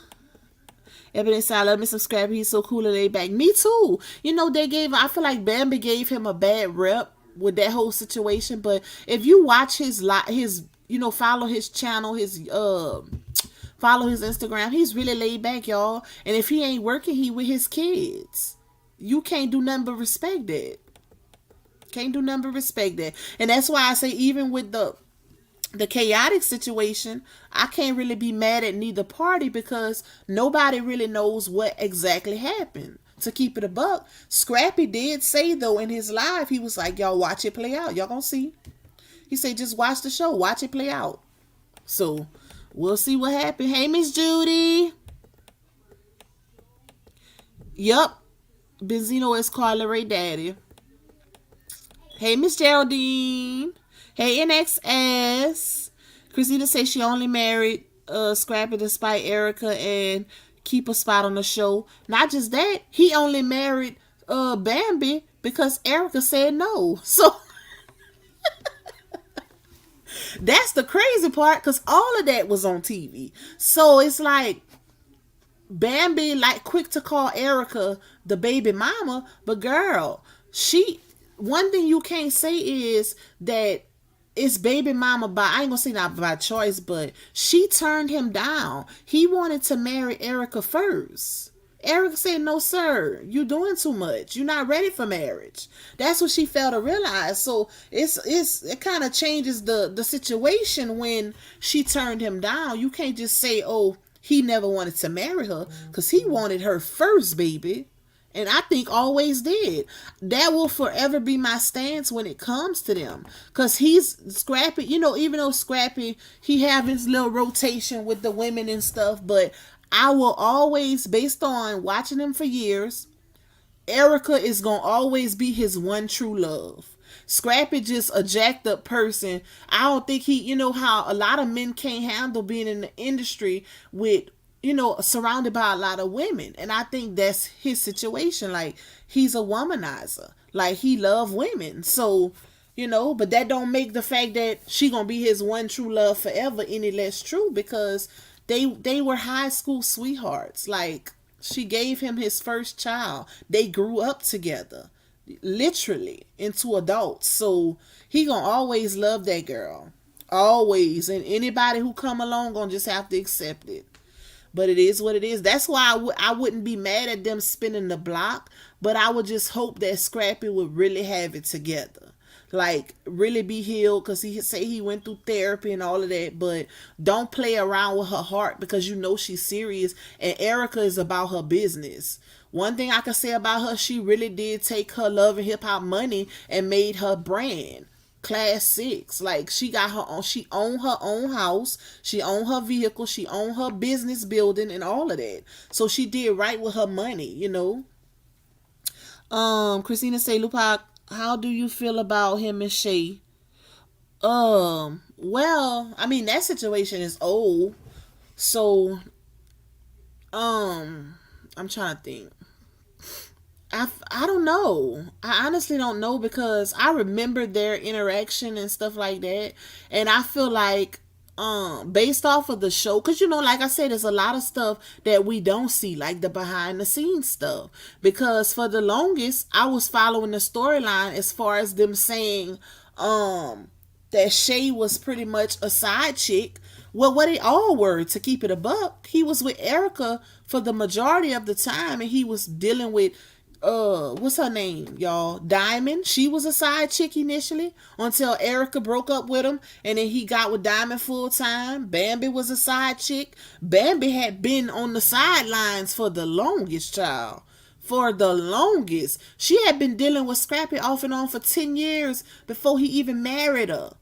Ebony said, I love me some Scrappy. He's so cool and laid back. Me too. I feel like Bambi gave him a bad rep with that whole situation. But if you watch his follow his channel, follow his Instagram, he's really laid back, y'all. And if he ain't working, he with his kids. You can't do nothing but respect that. And that's why I say, even with the Chaotic situation, I can't really be mad at neither party because nobody really knows what exactly happened. To keep it a buck, Scrappy did say, though, in his live, he was like, y'all watch it play out. Y'all gonna see. He said, just watch the show. Watch it play out. So, we'll see what happened. Hey, Miss Judy. Yup. Benzino is Carla Ray Daddy. Hey, Miss Geraldine. Hey, NXS. Christina says she only married Scrappy to spite Erica and keep a spot on the show. Not just that, he only married Bambi because Erica said no. So that's the crazy part, because all of that was on TV. So it's like Bambi like quick to call Erica the baby mama, but girl, she one thing you can't say is that it's baby mama by, I ain't gonna say not by choice, but she turned him down. He wanted to marry Erica first. Erica said, "No, sir, you're doing too much. You're not ready for marriage." That's what she failed to realize. So it kind of changes the situation when she turned him down. You can't just say, "Oh, he never wanted to marry her," because he wanted her first, baby. And I think always did. That will forever be my stance when it comes to them. Because he's Scrappy, even though Scrappy, he have his little rotation with the women and stuff, but I will always, based on watching him for years, Erica is going to always be his one true love. Scrappy just a jacked up person. I don't think he, how a lot of men can't handle being in the industry with, surrounded by a lot of women. And I think that's his situation. Like, he's a womanizer. Like, he love women. So, but that don't make the fact that she gonna be his one true love forever any less true, because they were high school sweethearts. Like, she gave him his first child. They grew up together, literally, into adults. So he gonna always love that girl. Always. And anybody who come along gonna just have to accept it. But it is what it is. That's why I wouldn't be mad at them spinning the block. But I would just hope that Scrappy would really have it together. Like, really be healed, because he say he went through therapy and all of that. But don't play around with her heart, because she's serious. And Erica is about her business. One thing I can say about her, she really did take her love and hip hop money and made her brand. Class 6. Like, she got her own, she owned her own house, she owned her vehicle, she owned her business building and all of that. So she did right with her money, Christina say, Lupac, how do you feel about him and Shay? Well, I mean, that situation is old. So I'm trying to think. I don't know. I honestly don't know, because I remember their interaction and stuff like that. And I feel like based off of the show, because like I said, there's a lot of stuff that we don't see, like the behind the scenes stuff. Because for the longest, I was following the storyline as far as them saying that Shay was pretty much a side chick. Well, what they all were, to keep it a buck. He was with Erica for the majority of the time, and he was dealing with what's her name, y'all? Diamond. She was a side chick initially, until Erica broke up with him, and then he got with Diamond full time. Bambi was a side chick. Bambi had been on the sidelines for the longest, child. For the longest. She had been dealing with Scrappy off and on for 10 years before he even married her.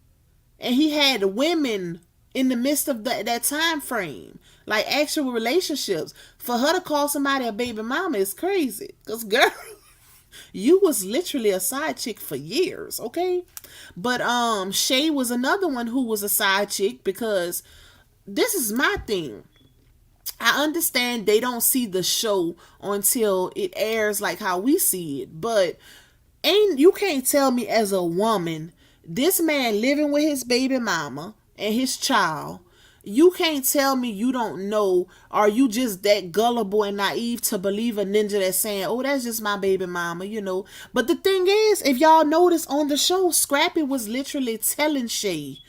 And he had women in the midst of that time frame, like actual relationships. For her to call somebody a baby mama is crazy. Because, girl, you was literally a side chick for years, okay? But Shay was another one who was a side chick, because this is my thing. I understand they don't see the show until it airs, like how we see it. But you can't tell me as a woman, this man living with his baby mama and his child, you can't tell me you don't know, or you just that gullible and naive to believe a ninja that's saying, "Oh, that's just my baby mama," But the thing is, if y'all notice on the show, Scrappy was literally telling Shay,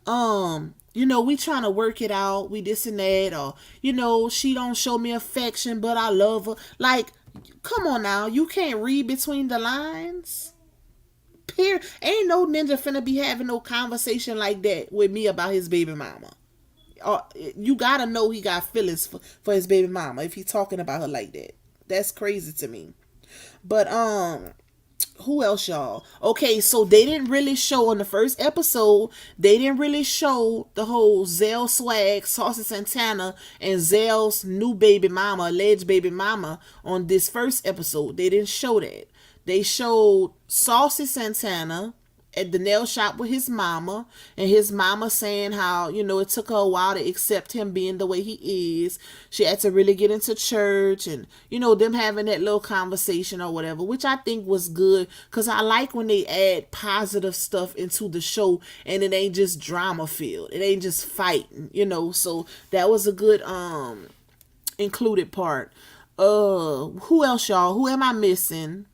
we trying to work it out, we this and that, or, she don't show me affection, but I love her. Like, come on now, you can't read between the lines? Ain't no ninja finna be having no conversation like that with me about his baby mama. You gotta know he got feelings for his baby mama if he's talking about her like that. That's crazy to me. But who else, y'all? Okay, so they didn't really show on the first episode, they didn't really show the whole Zell swag, Saucy Santana, and Zell's new baby mama, alleged baby mama, on this first episode. They didn't show that. They showed Saucy Santana at the nail shop with his mama, and his mama saying how, it took her a while to accept him being the way he is. She had to really get into church, and them having that little conversation or whatever, which I think was good, because I like when they add positive stuff into the show and it ain't just drama filled, it ain't just fighting, so that was a good included part. Who else, y'all? Who am I missing?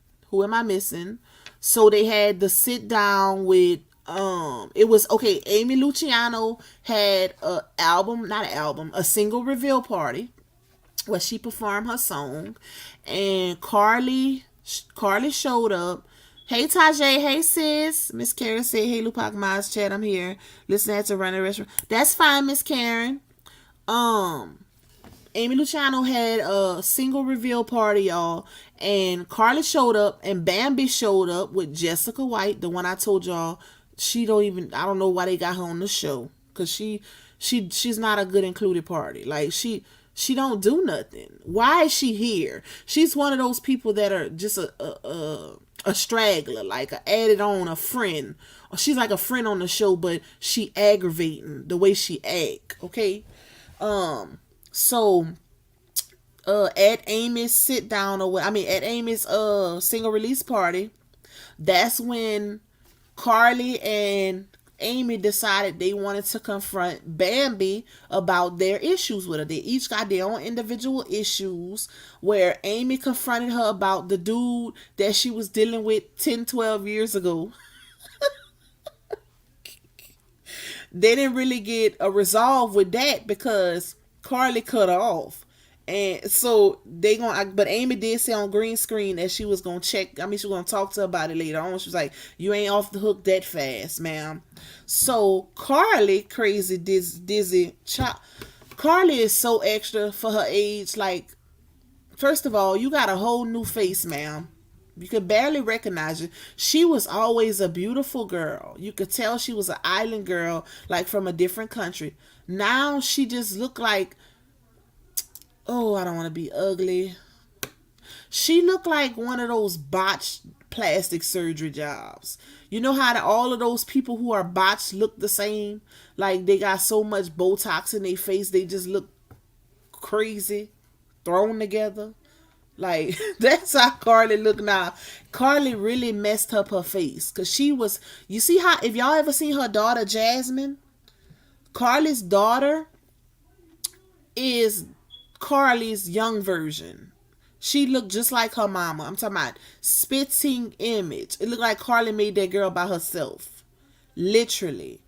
So they had the sit down with it was okay. Amy Luciano had a single reveal party where she performed her song, and Carly showed up. Hey Tajay, hey sis. Miss Karen said, "Hey Lupac Miles chat, I'm here. Listening to Run the Restaurant." That's fine, Miss Karen. Um, Amy Luciano had a single reveal party, y'all, and Carly showed up, and Bambi showed up with Jessica White, the one I told y'all. I don't know why they got her on the show, because she's not a good included party. Like she don't do nothing. Why is she here? She's one of those people that are just a straggler, like a added on a friend. Or she's like a friend on the show, but she aggravating the way she act. Okay. So at Amy's sit down, at Amy's single release party, that's when Carly and Amy decided they wanted to confront Bambi about their issues with her. They each got their own individual issues, where Amy confronted her about the dude that she was dealing with 10, 12 years ago. They didn't really get a resolve with that because Carly cut her off. And so but Amy did say on green screen that she was gonna check. I mean, she was gonna talk to her about it later on. She was like, "You ain't off the hook that fast, ma'am." So Carly, crazy dizzy, Carly is so extra for her age. Like, first of all, you got a whole new face, ma'am. You could barely recognize you. She was always a beautiful girl. You could tell she was an island girl, like from a different country. Now she just looked like, oh, I don't want to be ugly. She looked like one of those botched plastic surgery jobs. You know how all of those people who are botched look the same? Like they got so much Botox in their face, they just look crazy, thrown together. Like, that's how Carly look now. Carly really messed up her face. Because she was, you see how, if y'all ever seen her daughter Jasmine, Carly's daughter is Carly's young version. She looked just like her mama. I'm talking about spitting image. It looked like Carly made that girl by herself. Literally.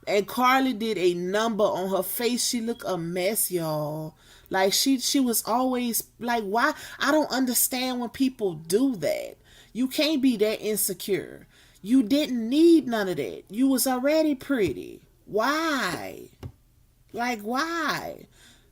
And Carly did a number on her face. She looked a mess, y'all. Like she was always like, why? I don't understand when people do that. You can't be that insecure. You didn't need none of that. You was already pretty. Why? Like, why?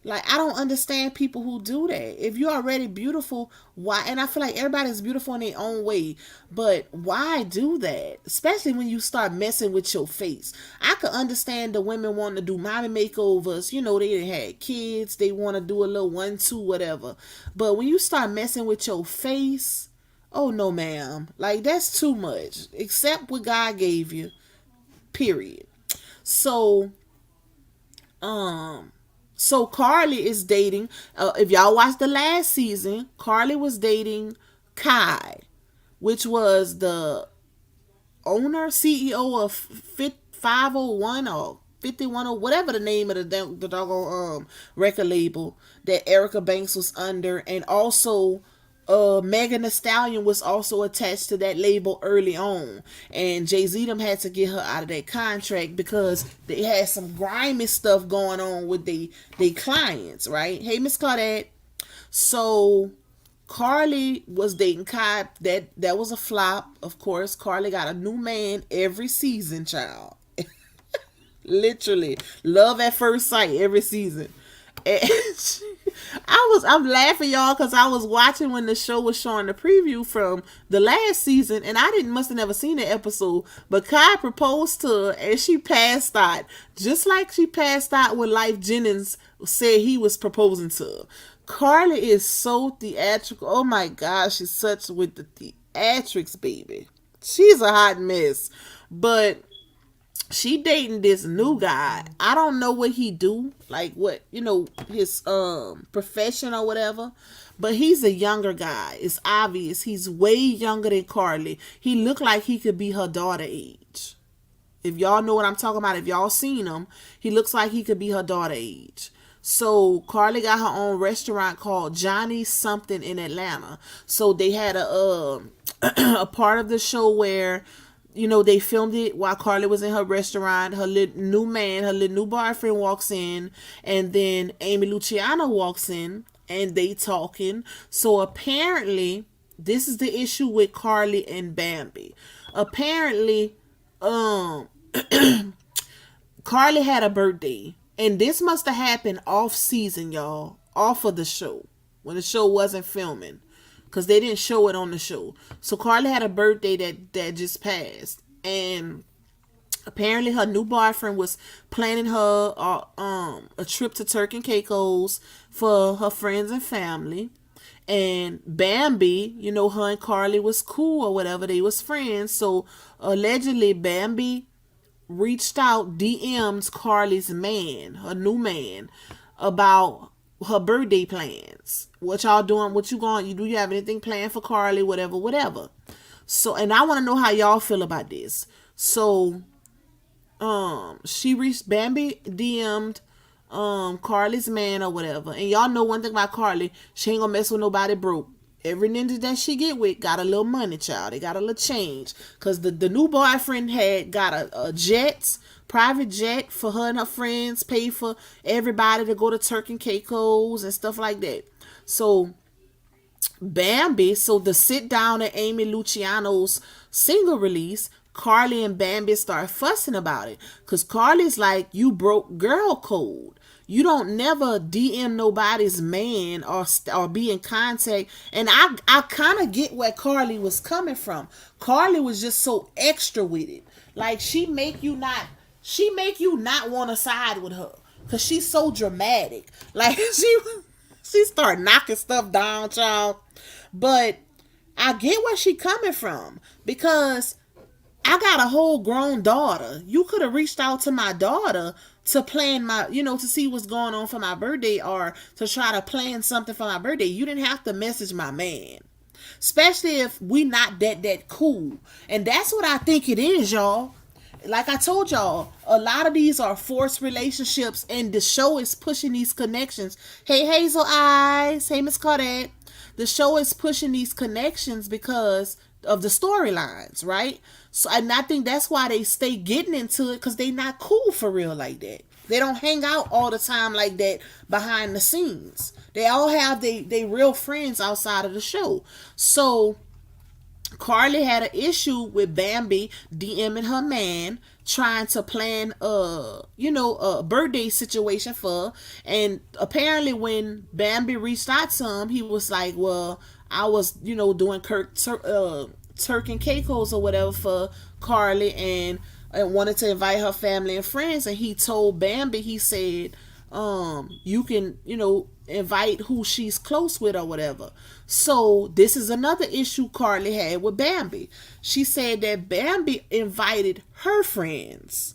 Like, I don't understand people who do that. If you're already beautiful, why? And I feel like everybody's beautiful in their own way, but why do that? Especially when you start messing with your face. I could understand the women wanting to do mommy makeovers. You know, they had kids. They want to do a little 1-2, whatever. But when you start messing with your face, oh no, ma'am. Like, that's too much. Accept what God gave you. Period. So Carly is dating. If y'all watched the last season, Carly was dating Kai, which was the owner, CEO of 501 or 51 or whatever the name of the doggone record label that Erica Banks was under, and also Megan Thee Stallion was also attached to that label early on, and Jay-Z them had to get her out of that contract because they had some grimy stuff going on with they clients, right? Hey, Miss Claudette. So Carly was dating Kai. That was a flop. Of course, Carly got a new man every season, child. Literally, love at first sight every season. And I'm laughing, y'all, because I was watching when the show was showing the preview from the last season, and I must have never seen the episode, but Kai proposed to her and she passed out, just like she passed out when Life Jennings said he was proposing to her. Carly is so theatrical. Oh my gosh, she's such with the theatrics, baby. She's a hot mess. But she dating this new guy. I don't know what he do, like what, his profession or whatever. But he's a younger guy. It's obvious. He's way younger than Carly. He looked like he could be her daughter age. If y'all know what I'm talking about, if y'all seen him, he looks like he could be her daughter age. So Carly got her own restaurant called Johnny something in Atlanta. So they had a part of the show where they filmed it while Carly was in her restaurant. Her little new man, her little new boyfriend walks in, and then Amy Luciano walks in, and they talking. So apparently, this is the issue with Carly and Bambi. Apparently, Carly had a birthday, and this must have happened off season, y'all, off of the show when the show wasn't filming, because they didn't show it on the show. So Carly had a birthday that just passed, and apparently her new boyfriend was planning her a trip to Turk and Caicos for her friends and family. And Bambi, her and Carly was cool or whatever. They was friends. So allegedly Bambi reached out, DM'd Carly's man, her new man, about her birthday plans. What y'all doing? What you going? Do you have anything planned for Carly? Whatever, whatever. So, and I want to know how y'all feel about this. So, she reached, Bambi DM'd Carly's man or whatever. And y'all know one thing about Carly, she ain't gonna mess with nobody broke. Every ninja that she get with got a little money, child. They got a little change. Cause the new boyfriend had got a jet, private jet for her and her friends, paid for everybody to go to Turk and Caicos and stuff like that. So Bambi, so the sit down at Amy Luciano's single release, Carly and Bambi start fussing about it. Cause Carly's like, you broke girl code. You don't never DM nobody's man or be in contact. And I kind of get where Carly was coming from. Carly was just so extra with it. Like she make you not want to side with her. Cause she's so dramatic. Like she start knocking stuff down, child. But I get where she coming from. Because I got a whole grown daughter. You could have reached out to my daughter to plan my, to see what's going on for my birthday or to try to plan something for my birthday. You didn't have to message my man. Especially if we not that cool. And that's what I think it is, y'all. Like I told y'all, a lot of these are forced relationships and the show is pushing these connections. Hey, Hazel Eyes. Hey, Miss Claudette. The show is pushing these connections because of the storylines, right? So, and I think that's why they stay getting into it, because they not cool for real like that. They don't hang out all the time like that behind the scenes. They all have they real friends outside of the show. So Carly had an issue with Bambi DMing her man, trying to plan a birthday situation for her. And apparently when Bambi reached out to him, he was like, well, I was, doing Turk and Caicos or whatever for Carly and wanted to invite her family and friends. And he told Bambi, he said, you can, invite who she's close with or whatever. So this is another issue Carly had with Bambi. She said that Bambi invited her friends.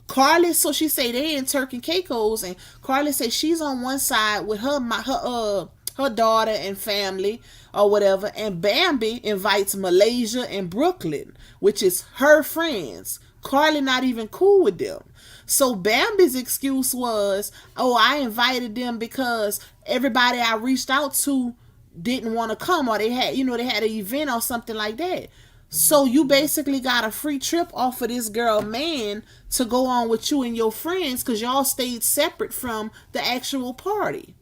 Carly, so she said they in Turk and Caicos, and Carly said she's on one side with her daughter and family or whatever, and Bambi invites Malaysia and Brooklyn, which is her friends. Carly not even cool with them. So Bambi's excuse was, oh, I invited them because everybody I reached out to didn't want to come, or they had an event or something like that. So you basically got a free trip off of this girl man to go on with you and your friends because y'all stayed separate from the actual party.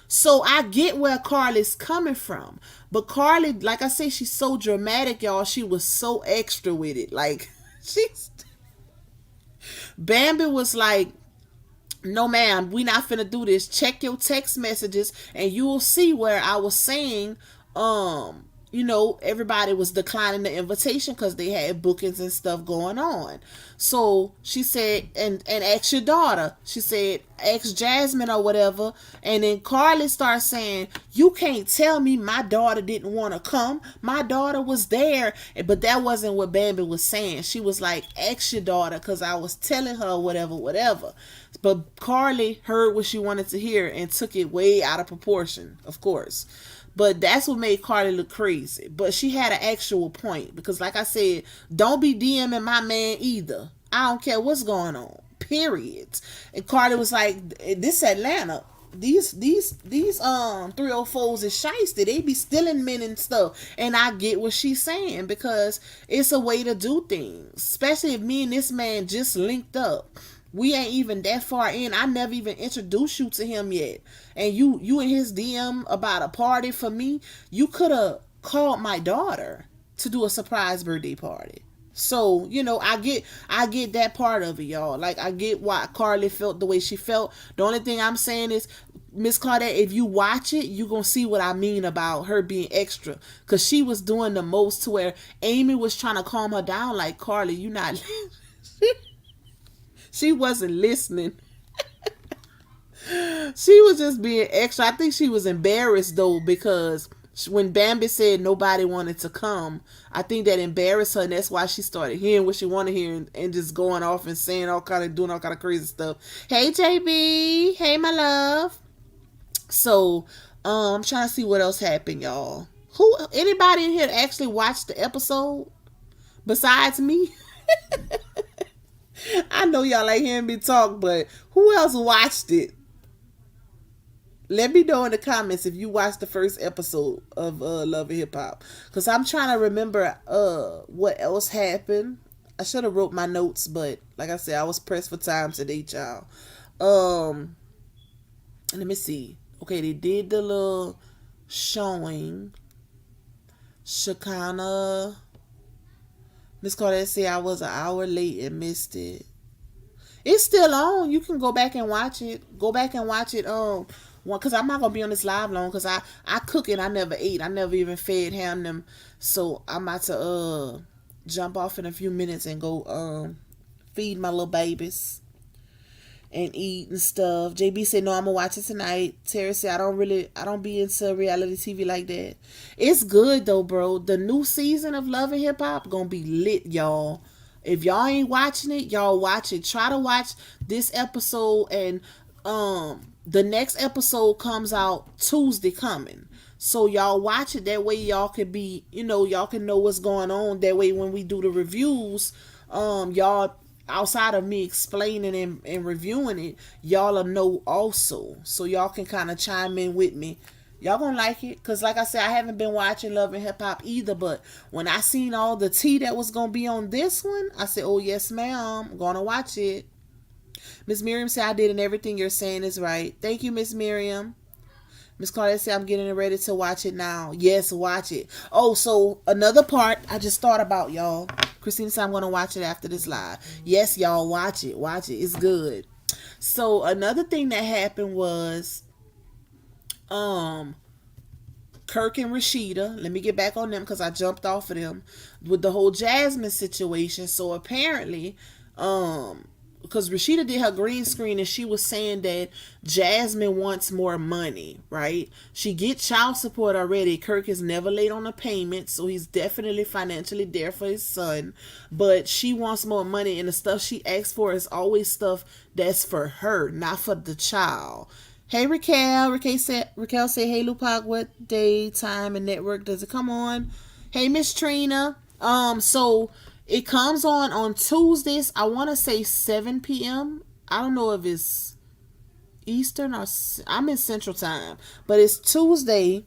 So I get where Carly's coming from. But Carly, like I say, she's so dramatic, y'all. She was so extra with it. Like, Bambi was like, no ma'am, we not finna do this. Check your text messages and you will see where I was saying, everybody was declining the invitation because they had bookings and stuff going on. So she said, and ask your daughter. She said, ask Jasmine or whatever. And then Carly starts saying, you can't tell me my daughter didn't want to come. My daughter was there. But that wasn't what Bambi was saying. She was like, ask your daughter because I was telling her whatever, whatever. But Carly heard what she wanted to hear and took it way out of proportion, of course. But that's what made Carly look crazy. But she had an actual point. Because like I said, don't be DMing my man either. I don't care what's going on. Period. And Carly was like, this Atlanta. These 304s is shiesty. They be stealing men and stuff. And I get what she's saying. Because it's a way to do things. Especially if me and this man just linked up. We ain't even that far in. I never even introduced you to him yet. And you in his DM about a party for me. You could have called my daughter to do a surprise birthday party. So, I get that part of it, y'all. Like, I get why Carly felt the way she felt. The only thing I'm saying is, Miss Claudette, if you watch it, you gonna see what I mean about her being extra. Because she was doing the most to where Amy was trying to calm her down. Like, Carly, you not... She wasn't listening. She was just being extra. I think she was embarrassed though, because when Bambi said nobody wanted to come, I think that embarrassed her, and that's why she started hearing what she wanted to hear and just going off and saying doing all kind of crazy stuff. Hey JB, hey my love. So I'm trying to see what else happened, y'all. Anybody in here actually watched the episode besides me? I know y'all like hearing me talk, but who else watched it? Let me know in the comments if you watched the first episode of Love and Hip Hop. Because I'm trying to remember what else happened. I should have wrote my notes, but like I said, I was pressed for time today, y'all. Let me see. Okay, they did the little showing. Shakana. Miss Claudette said I was an hour late and missed it. It's still on. You can go back and watch it. Go back and watch it. Because I'm not gonna be on this live long. Because I cook and I never ate. I never even fed him them. So I'm about to jump off in a few minutes and go feed my little babies and eat and stuff. JB said no, I'm gonna watch it tonight. Terry said I don't be into reality TV like that. It's good though, bro. The new season of Love and Hip Hop gonna be lit, y'all. If y'all ain't watching it, y'all watch it. Try to watch this episode, and the next episode comes out Tuesday coming. So y'all watch it. That way y'all can be, y'all can know what's going on. That way when we do the reviews, y'all, outside of me explaining and reviewing it, y'all will know also. So y'all can kind of chime in with me. Y'all gonna like it. Because like I said, I haven't been watching Love and Hip Hop either. But when I seen all the tea that was gonna be on this one, I said, oh yes ma'am, I'm gonna watch it. Miss Miriam said I did, and everything you're saying is right. Thank you, Miss Miriam. Miss Claudette said I'm getting ready to watch it now. Yes, watch it. Oh, so another part I just thought about, y'all. Christina said I'm going to watch it after this live. Yes, y'all, watch it. Watch it. It's good. So another thing that happened was Kirk and Rashida. Let me get back on them because I jumped off of them with the whole Jasmine situation. So apparently, because Rashida did her green screen and she was saying that Jasmine wants more money, right? She gets child support already. Kirk is never late on a payment, so he's definitely financially there for his son. But she wants more money, and the stuff she asks for is always stuff that's for her, not for the child. Hey Raquel. Raquel said, hey Lupac, what day, time, and network does it come on? Hey Miss Trina. So it comes on Tuesdays. I want to say 7 p.m. I don't know if it's Eastern or I'm in Central Time, but it's Tuesday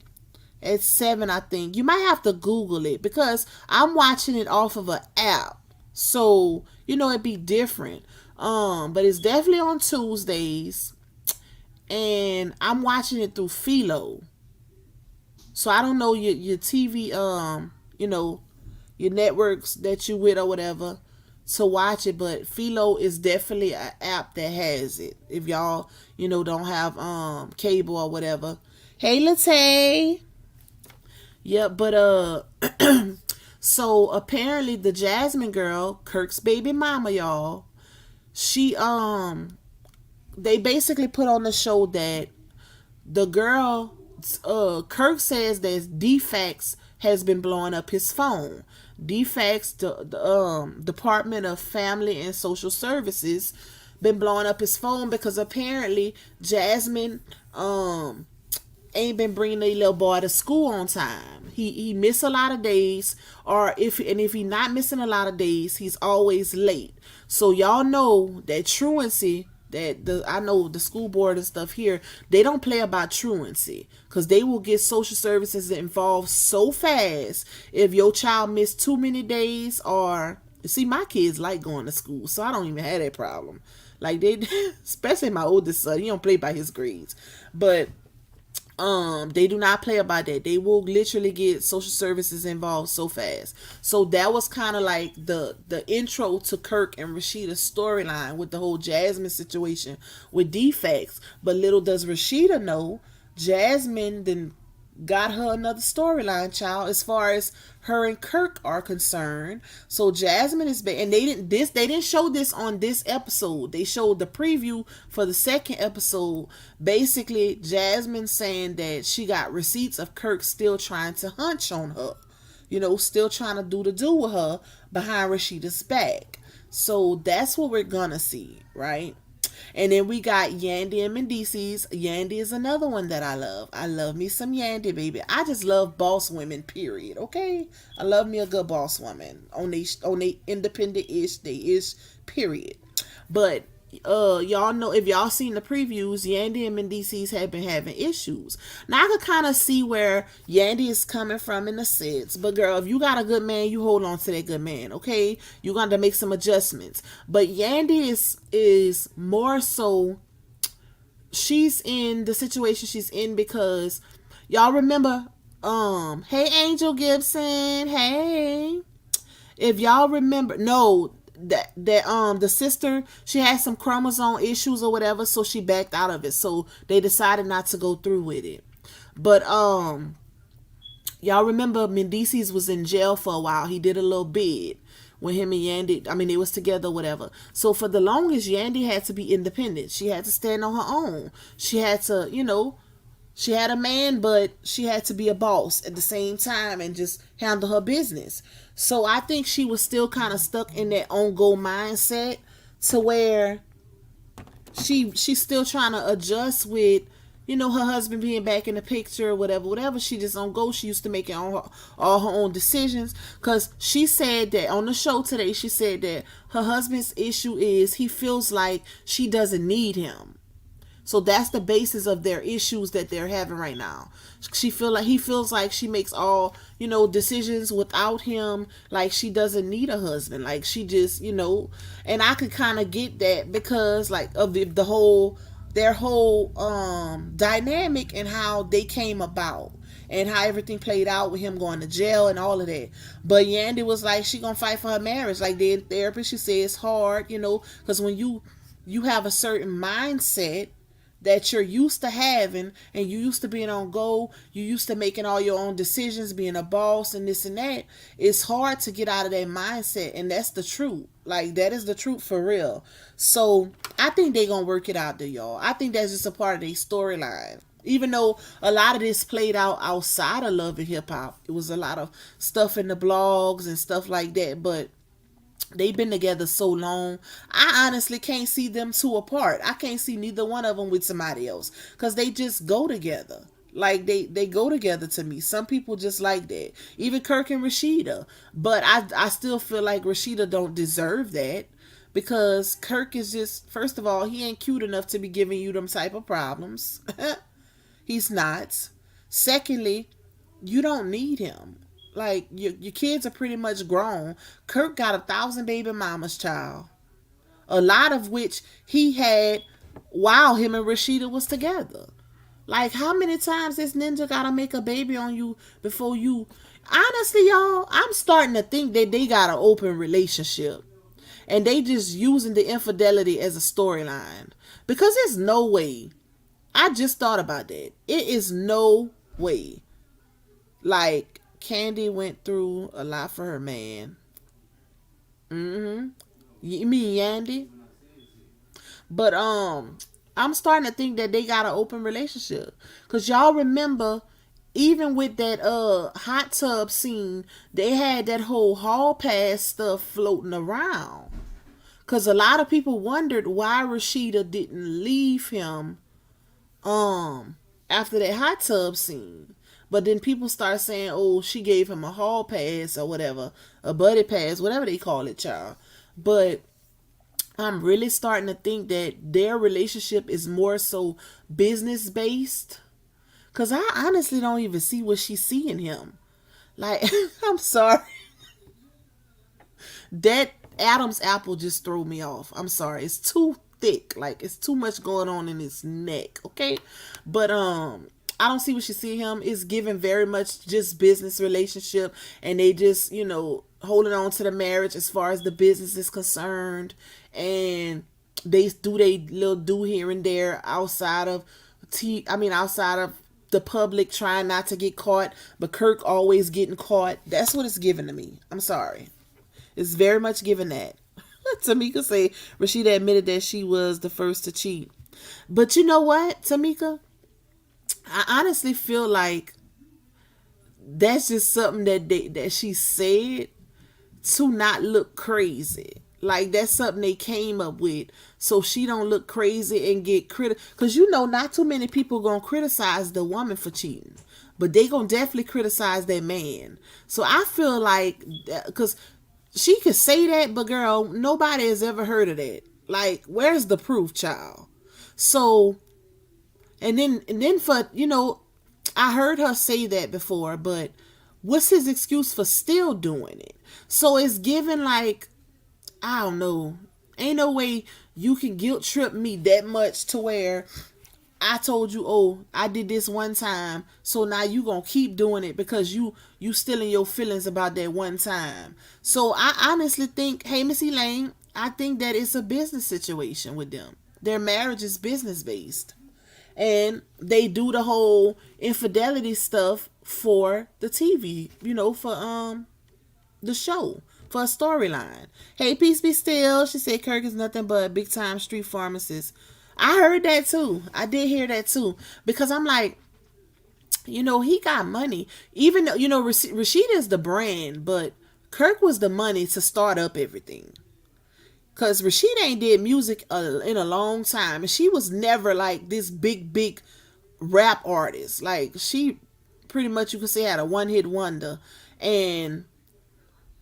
at 7, I think. You might have to Google it because I'm watching it off of an app, so it'd be different. But it's definitely on Tuesdays, and I'm watching it through Philo. So I don't know your TV, your networks that you with or whatever to watch it, but Philo is definitely an app that has it if y'all don't have cable or whatever. Hey Latte. Yeah, but so apparently the Jasmine girl, Kirk's baby mama, y'all, she they basically put on the show that the girl, Kirk says that Defects has been blowing up his phone. Defects, the Department of Family and Social Services, been blowing up his phone because apparently Jasmine ain't been bringing the little boy to school on time. He missed a lot of days, or if he not missing a lot of days, he's always late. So y'all know that truancy. That I know the school board and stuff here, they don't play about truancy because they will get social services involved so fast if your child missed too many days. Or see, my kids like going to school, so I don't even have that problem. Like they, especially my oldest son, he don't play by his grades, but they do not play about that. They will literally get social services involved so fast. So that was kind of like the intro to Kirk and Rashida's storyline with the whole Jasmine situation with Defects. But little does Rashida know, Jasmine then got her another storyline, child, as far as her and Kirk are concerned. So Jasmine is back, and they didn't show this on this episode. They showed the preview for the second episode. Basically, Jasmine saying that she got receipts of Kirk still trying to hunch on her. Still trying to do with her behind Rashida's back. So that's what we're gonna see, right? And then we got Yandy and Mendices. Yandy is another one that I love. I love me some Yandy, baby. I just love boss women, period. Okay? I love me a good boss woman. On they independent-ish, they-ish, period. But y'all know, if y'all seen the previews, Yandy and Mendices have been having issues. Now I could kind of see where Yandy is coming from in a sense, but girl, if you got a good man, you hold on to that good man, okay? You got to make some adjustments. But Yandy is more so, she's in the situation she's in because y'all remember, hey Angel Gibson, hey, if y'all remember, no, that the sister, she had some chromosome issues or whatever, so she backed out of it. So they decided not to go through with it. But y'all remember Mendices was in jail for a while. He did a little bid when him and Yandy, I mean, they was together, whatever. So for the longest, Yandy had to be independent. She had to stand on her own. She had to, she had a man, but she had to be a boss at the same time and just handle her business. So I think she was still kind of stuck in that on-go mindset to where she's still trying to adjust with, her husband being back in the picture, whatever. She just on go. She used to make all her own decisions. Because she said that on the show today, she said that her husband's issue is he feels like she doesn't need him. So that's the basis of their issues that they're having right now. He feels like she makes all, decisions without him. Like she doesn't need a husband. Like she just, and I could kind of get that because like of the whole, their whole dynamic and how they came about and how everything played out with him going to jail and all of that. But Yandy was like, she gonna fight for her marriage. Like the therapist, she said it's hard, because when you have a certain mindset that you're used to having and you used to being on go, you used to making all your own decisions, being a boss and this and that, it's hard to get out of that mindset. And that's the truth. Like that is the truth for real. So I think they gonna work it out there, y'all. I think that's just a part of their storyline. Even though a lot of this played out outside of Love and Hip Hop, it was a lot of stuff in the blogs and stuff like that, but they've been together so long. I honestly can't see them two apart. I can't see neither one of them with somebody else because they just go together. Like they go together to me. Some people just like that. Even Kirk and Rashida. But I still feel like Rashida don't deserve that because Kirk is just, first of all, he ain't cute enough to be giving you them type of problems. He's not. Secondly, you don't need him. Like your kids are pretty much grown. Kirk got 1,000 baby mamas, child. A lot of which he had while him and Rashida was together. Like how many times this ninja gotta make a baby on you before you? Honestly, y'all, I'm starting to think that they got an open relationship. And they just using the infidelity as a storyline. Because there's no way. I just thought about that. It is no way Like Candy went through a lot for her man. Mm-hmm. You mean Yandy? But I'm starting to think that they got an open relationship. Cause y'all remember, even with that hot tub scene, they had that whole hall pass stuff floating around. Cause a lot of people wondered why Rashida didn't leave him um after that hot tub scene. But then people start saying, oh, she gave him a hall pass or whatever, a buddy pass, whatever they call it, child. But I'm really starting to think that their relationship is more so business based. Cause I honestly don't even see what she see in him. Like, I'm sorry. That Adam's apple just threw me off. I'm sorry. It's too thick. Like, it's too much going on in his neck. Okay. But I don't see what she see him. It's given very much just business relationship, and they just, holding on to the marriage as far as the business is concerned. And they do they little do here and there outside of outside of the public, trying not to get caught, but Kirk always getting caught. That's what it's given to me. I'm sorry. It's very much given that. Tamika say Rashida admitted that she was the first to cheat. But you know what, Tamika? I honestly feel like that's just something that she said to not look crazy. Like, that's something they came up with so she don't look crazy and get critical. Because not too many people gonna criticize the woman for cheating, but they gonna definitely criticize that man. So I feel like, because she could say that, but girl, nobody has ever heard of that. Like, where's the proof, child? So, and then for I heard her say that before, but what's his excuse for still doing it? So it's given like, I don't know. Ain't no way you can guilt trip me that much to where I told you, oh, I did this one time, so now you gonna keep doing it because you still in your feelings about that one time. So I honestly think, hey, Miss Elaine, I think that it's a business situation with them. Their marriage is business based, and they do the whole infidelity stuff for the TV, for the show, for a storyline. Hey, peace be still. She said Kirk is nothing but a big time street pharmacist. I heard that too. I did hear that too. Because I'm like, he got money. Even though, Rashida is the brand, but Kirk was the money to start up everything. Because Rashida ain't did music in a long time. And she was never like this big rap artist. Like, she pretty much, you could say, had a one-hit wonder. And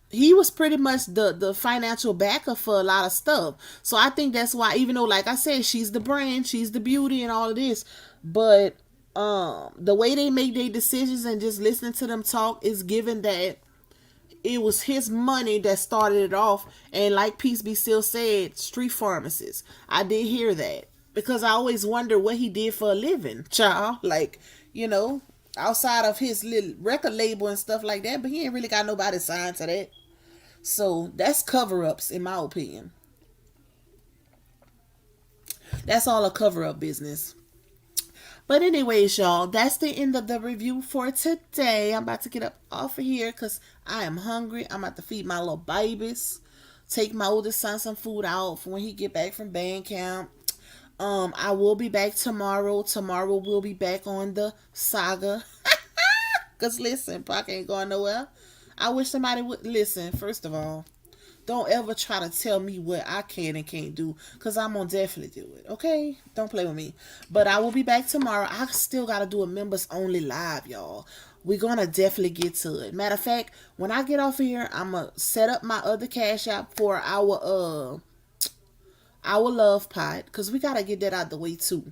he was pretty much the financial backer for a lot of stuff. So I think that's why, even though, like I said, she's the brand, she's the beauty and all of this, but the way they make their decisions and just listening to them talk is given that it was his money that started it off. And like Peace Be Still said, street pharmacist. I did hear that because I always wonder what he did for a living, child. Like, outside of his little record label and stuff like that, but he ain't really got nobody signed to that. So that's cover-ups, in my opinion. That's all a cover-up business. But anyways, y'all, that's the end of the review for today. I'm about to get up off of here because I am hungry. I'm about to feed my little babies. Take my oldest son some food out for when he get back from band camp. I will be back tomorrow. Tomorrow we'll be back on the saga. Cause listen, Pac ain't going nowhere. I wish somebody would listen. First of all, don't ever try to tell me what I can and can't do, because I'm going to definitely do it. Okay? Don't play with me. But I will be back tomorrow. I still got to do a members only live, y'all. We're going to definitely get to it. Matter of fact, when I get off of here, I'm going to set up my other cash app for our love pot, because we got to get that out the way too.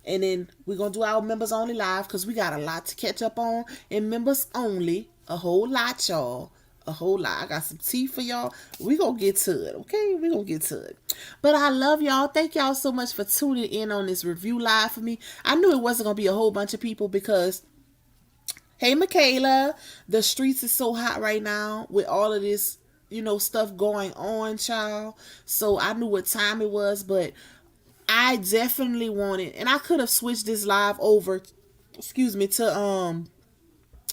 And then we're going to do our members only live, because we got a lot to catch up on in members only. A whole lot, y'all. A whole lot. I got some tea for y'all. We gonna get to it, okay? We gonna get to it. But I love y'all. Thank y'all so much for tuning in on this review live for me. I knew it wasn't gonna be a whole bunch of people because, hey, Michaela, the streets is so hot right now with all of this, stuff going on, child. So I knew what time it was, but I definitely wanted, and I could have switched this live over, to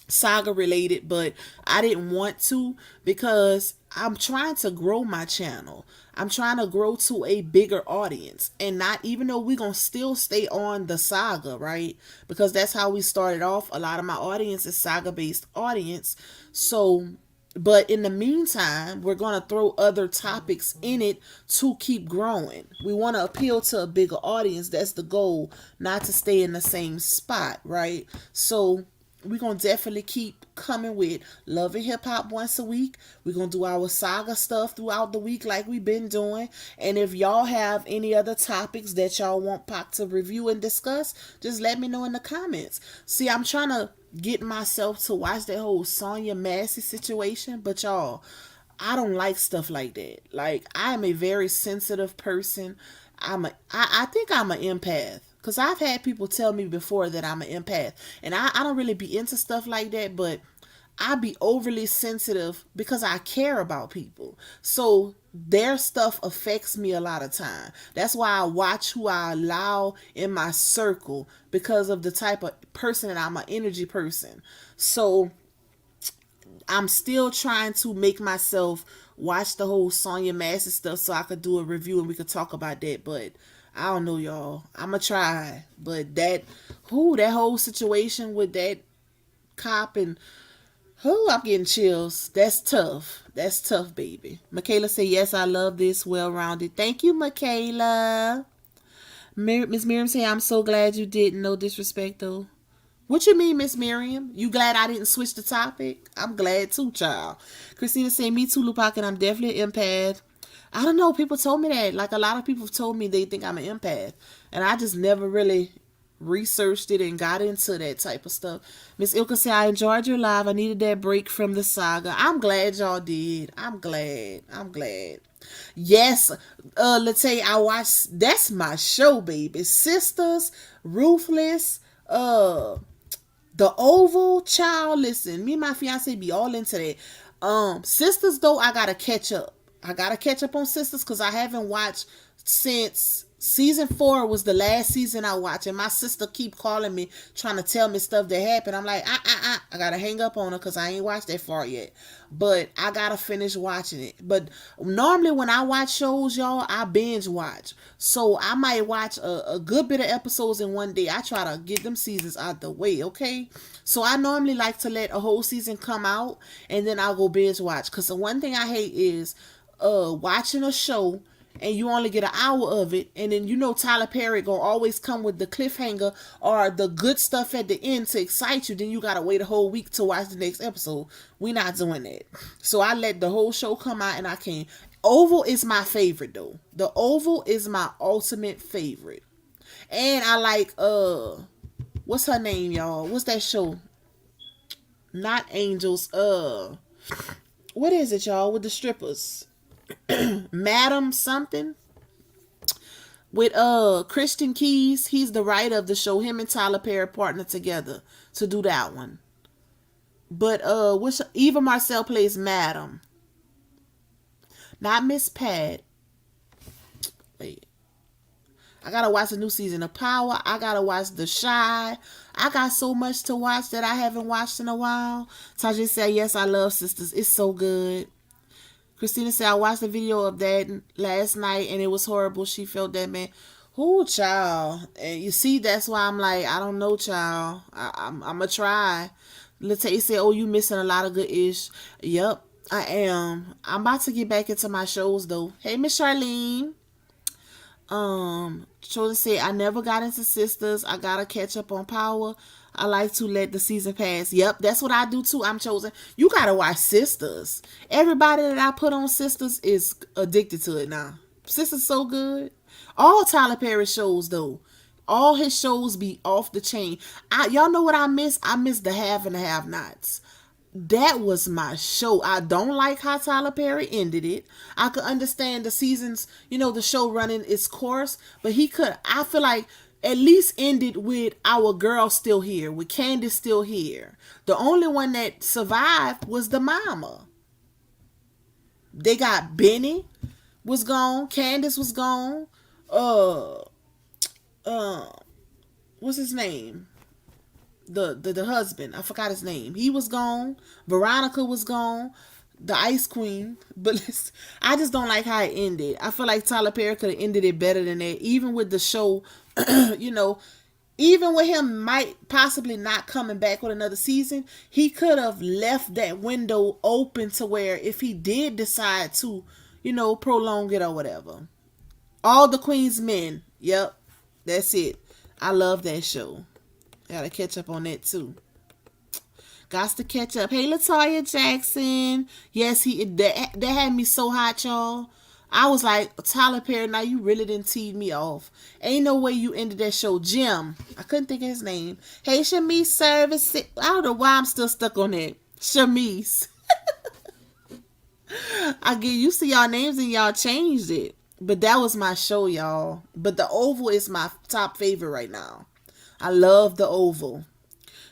saga related, but I didn't want to because I'm trying to grow my channel. I'm trying to grow to a bigger audience, and not, even though we're gonna still stay on the saga, right? Because that's how we started off. A lot of my audience is saga based audience. So, but in the meantime, we're going to throw other topics in it to keep growing. We want to appeal to a bigger audience. That's the goal, not to stay in the same spot, right? So we're going to definitely keep coming with Love and Hip Hop once a week. We're going to do our saga stuff throughout the week like we've been doing. And if y'all have any other topics that y'all want Pac to review and discuss, just let me know in the comments. See, I'm trying to get myself to watch that whole Sonya Massey situation, but y'all, I don't like stuff like that. Like, I am a very sensitive person. I think I'm an empath. Cause I've had people tell me before that I'm an empath. And I don't really be into stuff like that, but I be overly sensitive because I care about people. So their stuff affects me a lot of time. That's why I watch who I allow in my circle, because of the type of person that I'm, an energy person. So I'm still trying to make myself watch the whole Sonya Massey stuff so I could do a review and we could talk about that. But I don't know, y'all. I'ma try. But that whole situation with that cop, and I'm getting chills. That's tough. That's tough, baby. Michaela said, yes, I love this, well-rounded. Thank you, Michaela. Miss Miriam said, I'm so glad you didn't. No disrespect, though. What you mean, Miss Miriam? You glad I didn't switch the topic? I'm glad too, child. Christina said, me too, Lupac, and I'm definitely an empath. I don't know. People told me that. Like, a lot of people have told me they think I'm an empath. And I just never really researched it and got into that type of stuff. Miss Ilka said, I enjoyed your live. I needed that break from the saga. I'm glad y'all did. I'm glad. I'm glad. Yes, let's say I watched, that's my show, baby. Sisters, Ruthless, the Oval, child. Listen, me and my fiance be all into that. Sisters, though, I gotta catch up. I gotta catch up on Sisters because I haven't watched since season 4 was the last season I watched, and my sister keep calling me trying to tell me stuff that happened. I'm like, I gotta hang up on her because I ain't watched that far yet. But I gotta finish watching it. But normally when I watch shows, y'all, I binge watch. So I might watch a good bit of episodes in one day. I try to get them seasons out the way, okay? So I normally like to let a whole season come out and then I'll go binge watch. Because the one thing I hate is watching a show and you only get an hour of it, and then Tyler Perry gonna always come with the cliffhanger or the good stuff at the end to excite you. Then you gotta wait a whole week to watch the next episode. We not doing that. So I let the whole show come out, and I can. Oval is my favorite though. The Oval is my ultimate favorite, and I like what's her name, y'all? What's that show? Not Angels. What is it, y'all? With the strippers. Madam something with Christian Keys. He's the writer of the show. Him and Tyler Perry partnered together to do that one. But which Eva Marcel plays Madam, not Miss Pat. Wait, I gotta watch the new season of Power. I gotta watch The Shy. I got so much to watch that I haven't watched in a while. Tajay said, yes, I love Sisters. It's so good. Christina said, I watched the video of that last night and it was horrible. She felt that, man. Oh, child. And you see, that's why I'm like, I don't know, child. I'm going to try. Latae said, oh, you missing a lot of good ish. Yep, I am. I'm about to get back into my shows, though. Hey, Miss Charlene. Chosen said, I never got into Sisters. I got to catch up on Power. I like to let the season pass. Yep, that's what I do too. I'm Chosen. You gotta watch Sisters. Everybody that I put on Sisters is addicted to it now. Sisters so good. All Tyler Perry shows though. All his shows be off the chain. Y'all know what I miss? I miss the Have and the Have Nots. That was my show. I don't like how Tyler Perry ended it. I could understand the seasons, the show running its course, but I feel like at least ended with our girl still here, with Candace still here. The only one that survived was the mama. They got Benny was gone, Candace was gone. What's his name? the husband. I forgot his name. He was gone. Veronica was gone. The Ice Queen. But I just don't like how it ended. I feel like Tyler Perry could have ended it better than that. Even with the show, you know, even with him might possibly not coming back with another season, he could have left that window open to where if he did decide to, prolong it or whatever. All the Queen's Men. Yep. That's it. I love that show. Gotta catch up on that too. Gots to catch up. Hey, Latoya Jackson. Yes, that had me so hot, y'all. I was like, Tyler Perry, now you really didn't tee me off. Ain't no way you ended that show. Jim. I couldn't think of his name. Hey, Shamise Service. I don't know why I'm still stuck on that. Shamise. I get used to y'all names and y'all changed it. But that was my show, y'all. But the Oval is my top favorite right now. I love the Oval.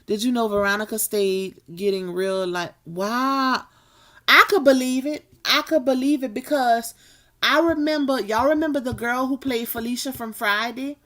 Did you know Veronica stayed getting real? Like, wow. I could believe it. I could believe it because y'all remember the girl who played Felicia from Friday?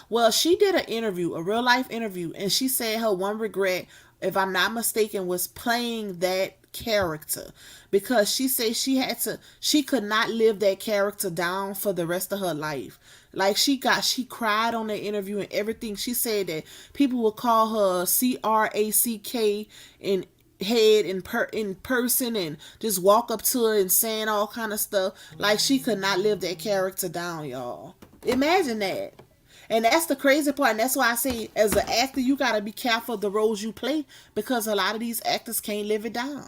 Well, she did an interview, a real life interview, and she said her one regret, if I'm not mistaken, was playing that character because she said she could not live that character down for the rest of her life. Like she cried on the interview and everything. She said that people would call her CRACK in head in person and just walk up to her and saying all kind of stuff. Like she could not live that character down, y'all. Imagine that. And that's the crazy part. And that's why I say, as an actor, you got to be careful of the roles you play because a lot of these actors can't live it down.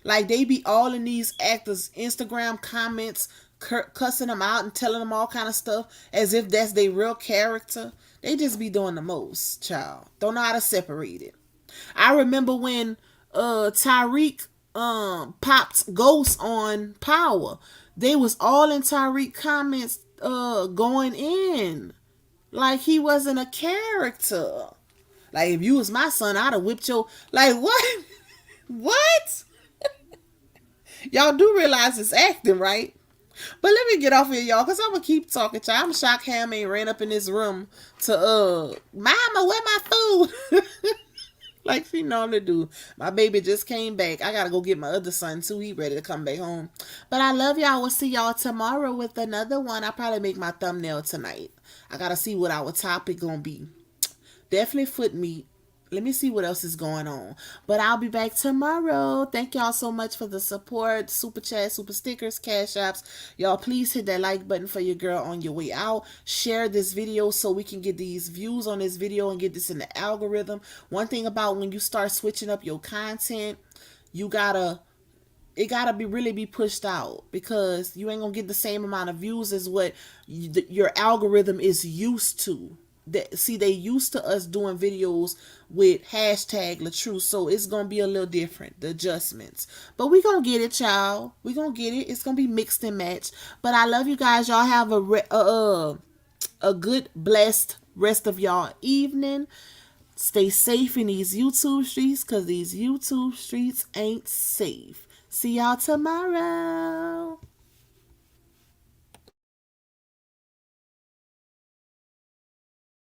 Like, they be all in these actors' Instagram comments, cussing them out and telling them all kind of stuff as if that's their real character. They just be doing the most, child. Don't know how to separate it. I remember when Tyreek popped Ghost on Power. They was all in Tyreek comments going in. Like he wasn't a character. Like if you was my son, I'd have whipped your... Like what? What? Y'all do realize it's acting, right? But let me get off here, y'all, because I'm going to keep talking to y'all. I'm shocked Ham ain't ran up in this room to, Mama, where my food? Like she normally do. My baby just came back. I got to go get my other son, too. He ready to come back home. But I love y'all. We'll see y'all tomorrow with another one. I'll probably make my thumbnail tonight. I got to see what our topic going to be. Definitely foot meat. Let me see what else is going on. But I'll be back tomorrow. Thank y'all so much for the support. Super chat, super stickers, cash apps. Y'all please hit that like button for your girl on your way out. Share this video so we can get these views on this video and get this in the algorithm. One thing about when you start switching up your content, it gotta really be pushed out because you ain't gonna get the same amount of views as what your algorithm is used to. They used to us doing videos with hashtag LaTruth, so it's gonna be a little different, the adjustments. But we gonna get it, y'all. We gonna get it. It's gonna be mixed and matched. But I love you guys. Y'all have a good, blessed rest of y'all evening. Stay safe in these YouTube streets, because these YouTube streets ain't safe. See y'all tomorrow.